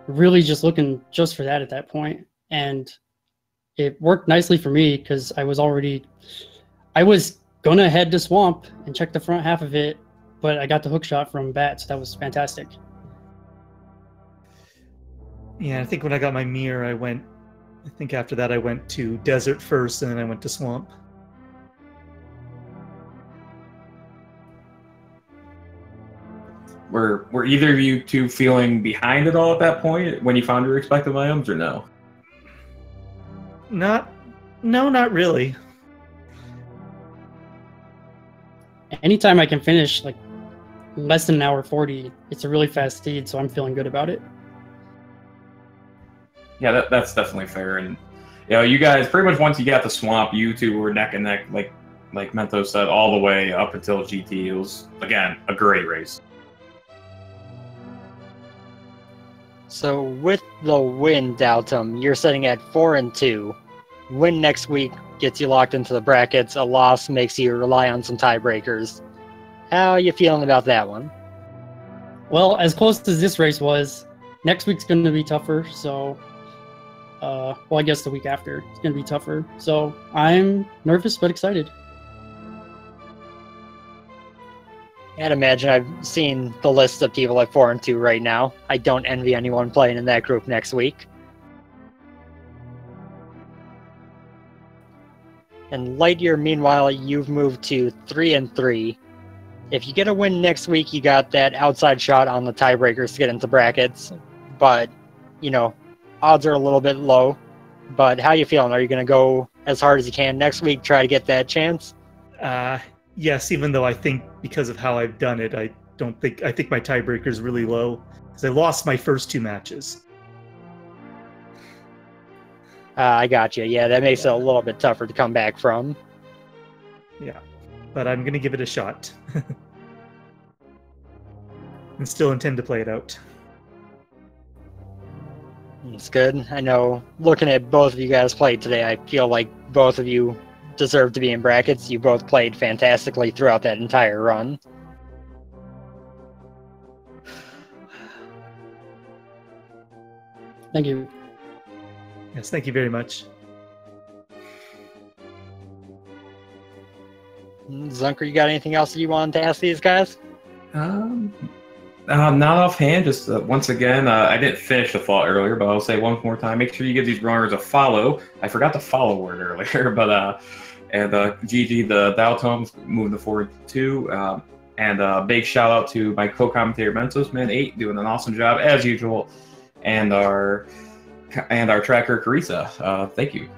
really just looking just for that at that point. And it worked nicely for me because I was gonna head to Swamp and check the front half of it, but I got the hook shot from Bat, so that was fantastic. Yeah, I think when I got my mirror, I think after that I went to Desert first, and then I went to Swamp. Were either of you two feeling behind at all at that point when you found your respective items, or no? No, not really. Anytime I can finish like less than an hour 40, it's a really fast speed, so I'm feeling good about it. Yeah, that's definitely fair. And you know, you guys pretty much once you got the Swamp, you two were neck and neck, like Mento said, all the way up until GT. It was again a great race. So with the win, Daltum, you're sitting at 4-2. Win next week gets you locked into the brackets. A loss makes you rely on some tiebreakers. How are you feeling about that one? Well, as close as this race was, next week's going to be tougher. So, well, I guess the week after it's going to be tougher. So I'm nervous but excited. I'd imagine I've seen the list of people at 4-2 right now. I don't envy anyone playing in that group next week. And LiteYear, meanwhile, you've moved to 3-3. If you get a win next week, you got that outside shot on the tiebreakers to get into brackets. But, you know, odds are a little bit low. But how you feeling? Are you going to go as hard as you can next week, try to get that chance? Yes, even though I think because of how I've done it, I think my tiebreaker is really low because I lost my first two matches. I got you. Yeah, that makes it a little bit tougher to come back from. Yeah, but I'm going to give it a shot. And still intend to play it out. It's good. I know, looking at both of you guys play today, I feel like both of you deserve to be in brackets. You both played fantastically throughout that entire run. Thank you. Yes, thank you very much. Zunker, you got anything else that you wanted to ask these guys? Not offhand. Just once again, I didn't finish the thought earlier, but I'll say one more time. Make sure you give these runners a follow. I forgot the follow word earlier, but and GG, the Daltums moving to 4-2. And a big shout out to my co-commentator Mentos Man 8 doing an awesome job as usual, and our tracker Carissa. Thank you.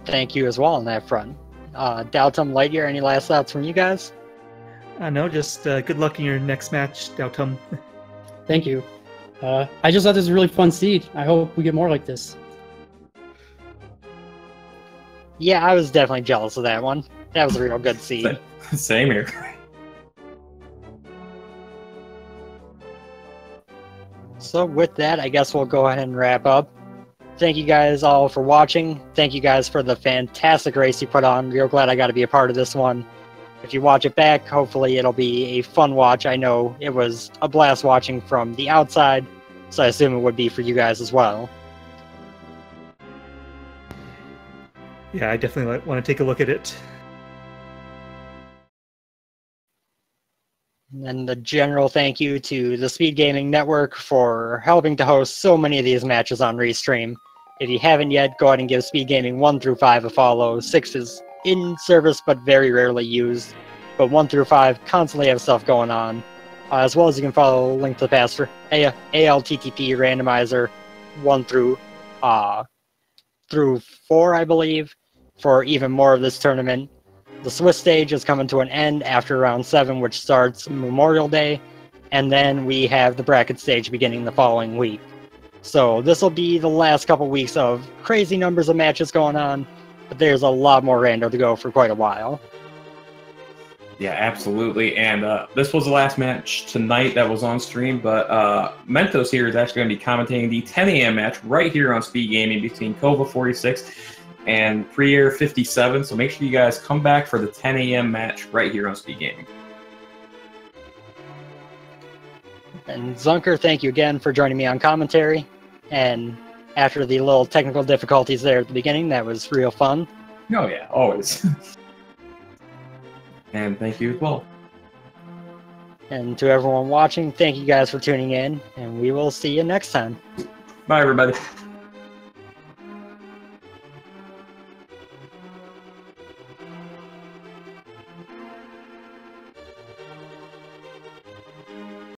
Thank you as well on that front. Daltum, LiteYear, any last thoughts from you guys? No, just good luck in your next match, Daltum. Thank you. I just thought this was a really fun seed. I hope we get more like this. Yeah, I was definitely jealous of that one. That was a real good seed. Same here. So with that, I guess we'll go ahead and wrap up. Thank you guys all for watching. Thank you guys for the fantastic race you put on. Real glad I got to be a part of this one. If you watch it back, hopefully it'll be a fun watch. I know it was a blast watching from the outside, so I assume it would be for you guys as well. Yeah, I definitely want to take a look at it. And a general thank you to the Speed Gaming Network for helping to host so many of these matches on Restream. If you haven't yet, go ahead and give Speed Gaming 1 through 5 a follow. 6 is in service but very rarely used, but 1 through 5 constantly have stuff going on. As well as you can follow Link to the Past for ALTTP Randomizer 1 through 4, I believe, for even more of this tournament. The Swiss stage is coming to an end after round 7, which starts Memorial Day, and then we have the bracket stage beginning the following week. So this will be the last couple weeks of crazy numbers of matches going on, but there's a lot more rando to go for quite a while. Yeah, absolutely. And this was the last match tonight that was on stream, but Mentos here is actually going to be commentating the 10 a.m. match right here on Speed Gaming between Kova 46 and Pre-Air 57. So make sure you guys come back for the 10 a.m. match right here on Speed Gaming. And Zunker, thank you again for joining me on commentary. And after the little technical difficulties there at the beginning, that was real fun. Oh yeah, always. And thank you as well. And to everyone watching, thank you guys for tuning in, and we will see you next time. Bye, everybody.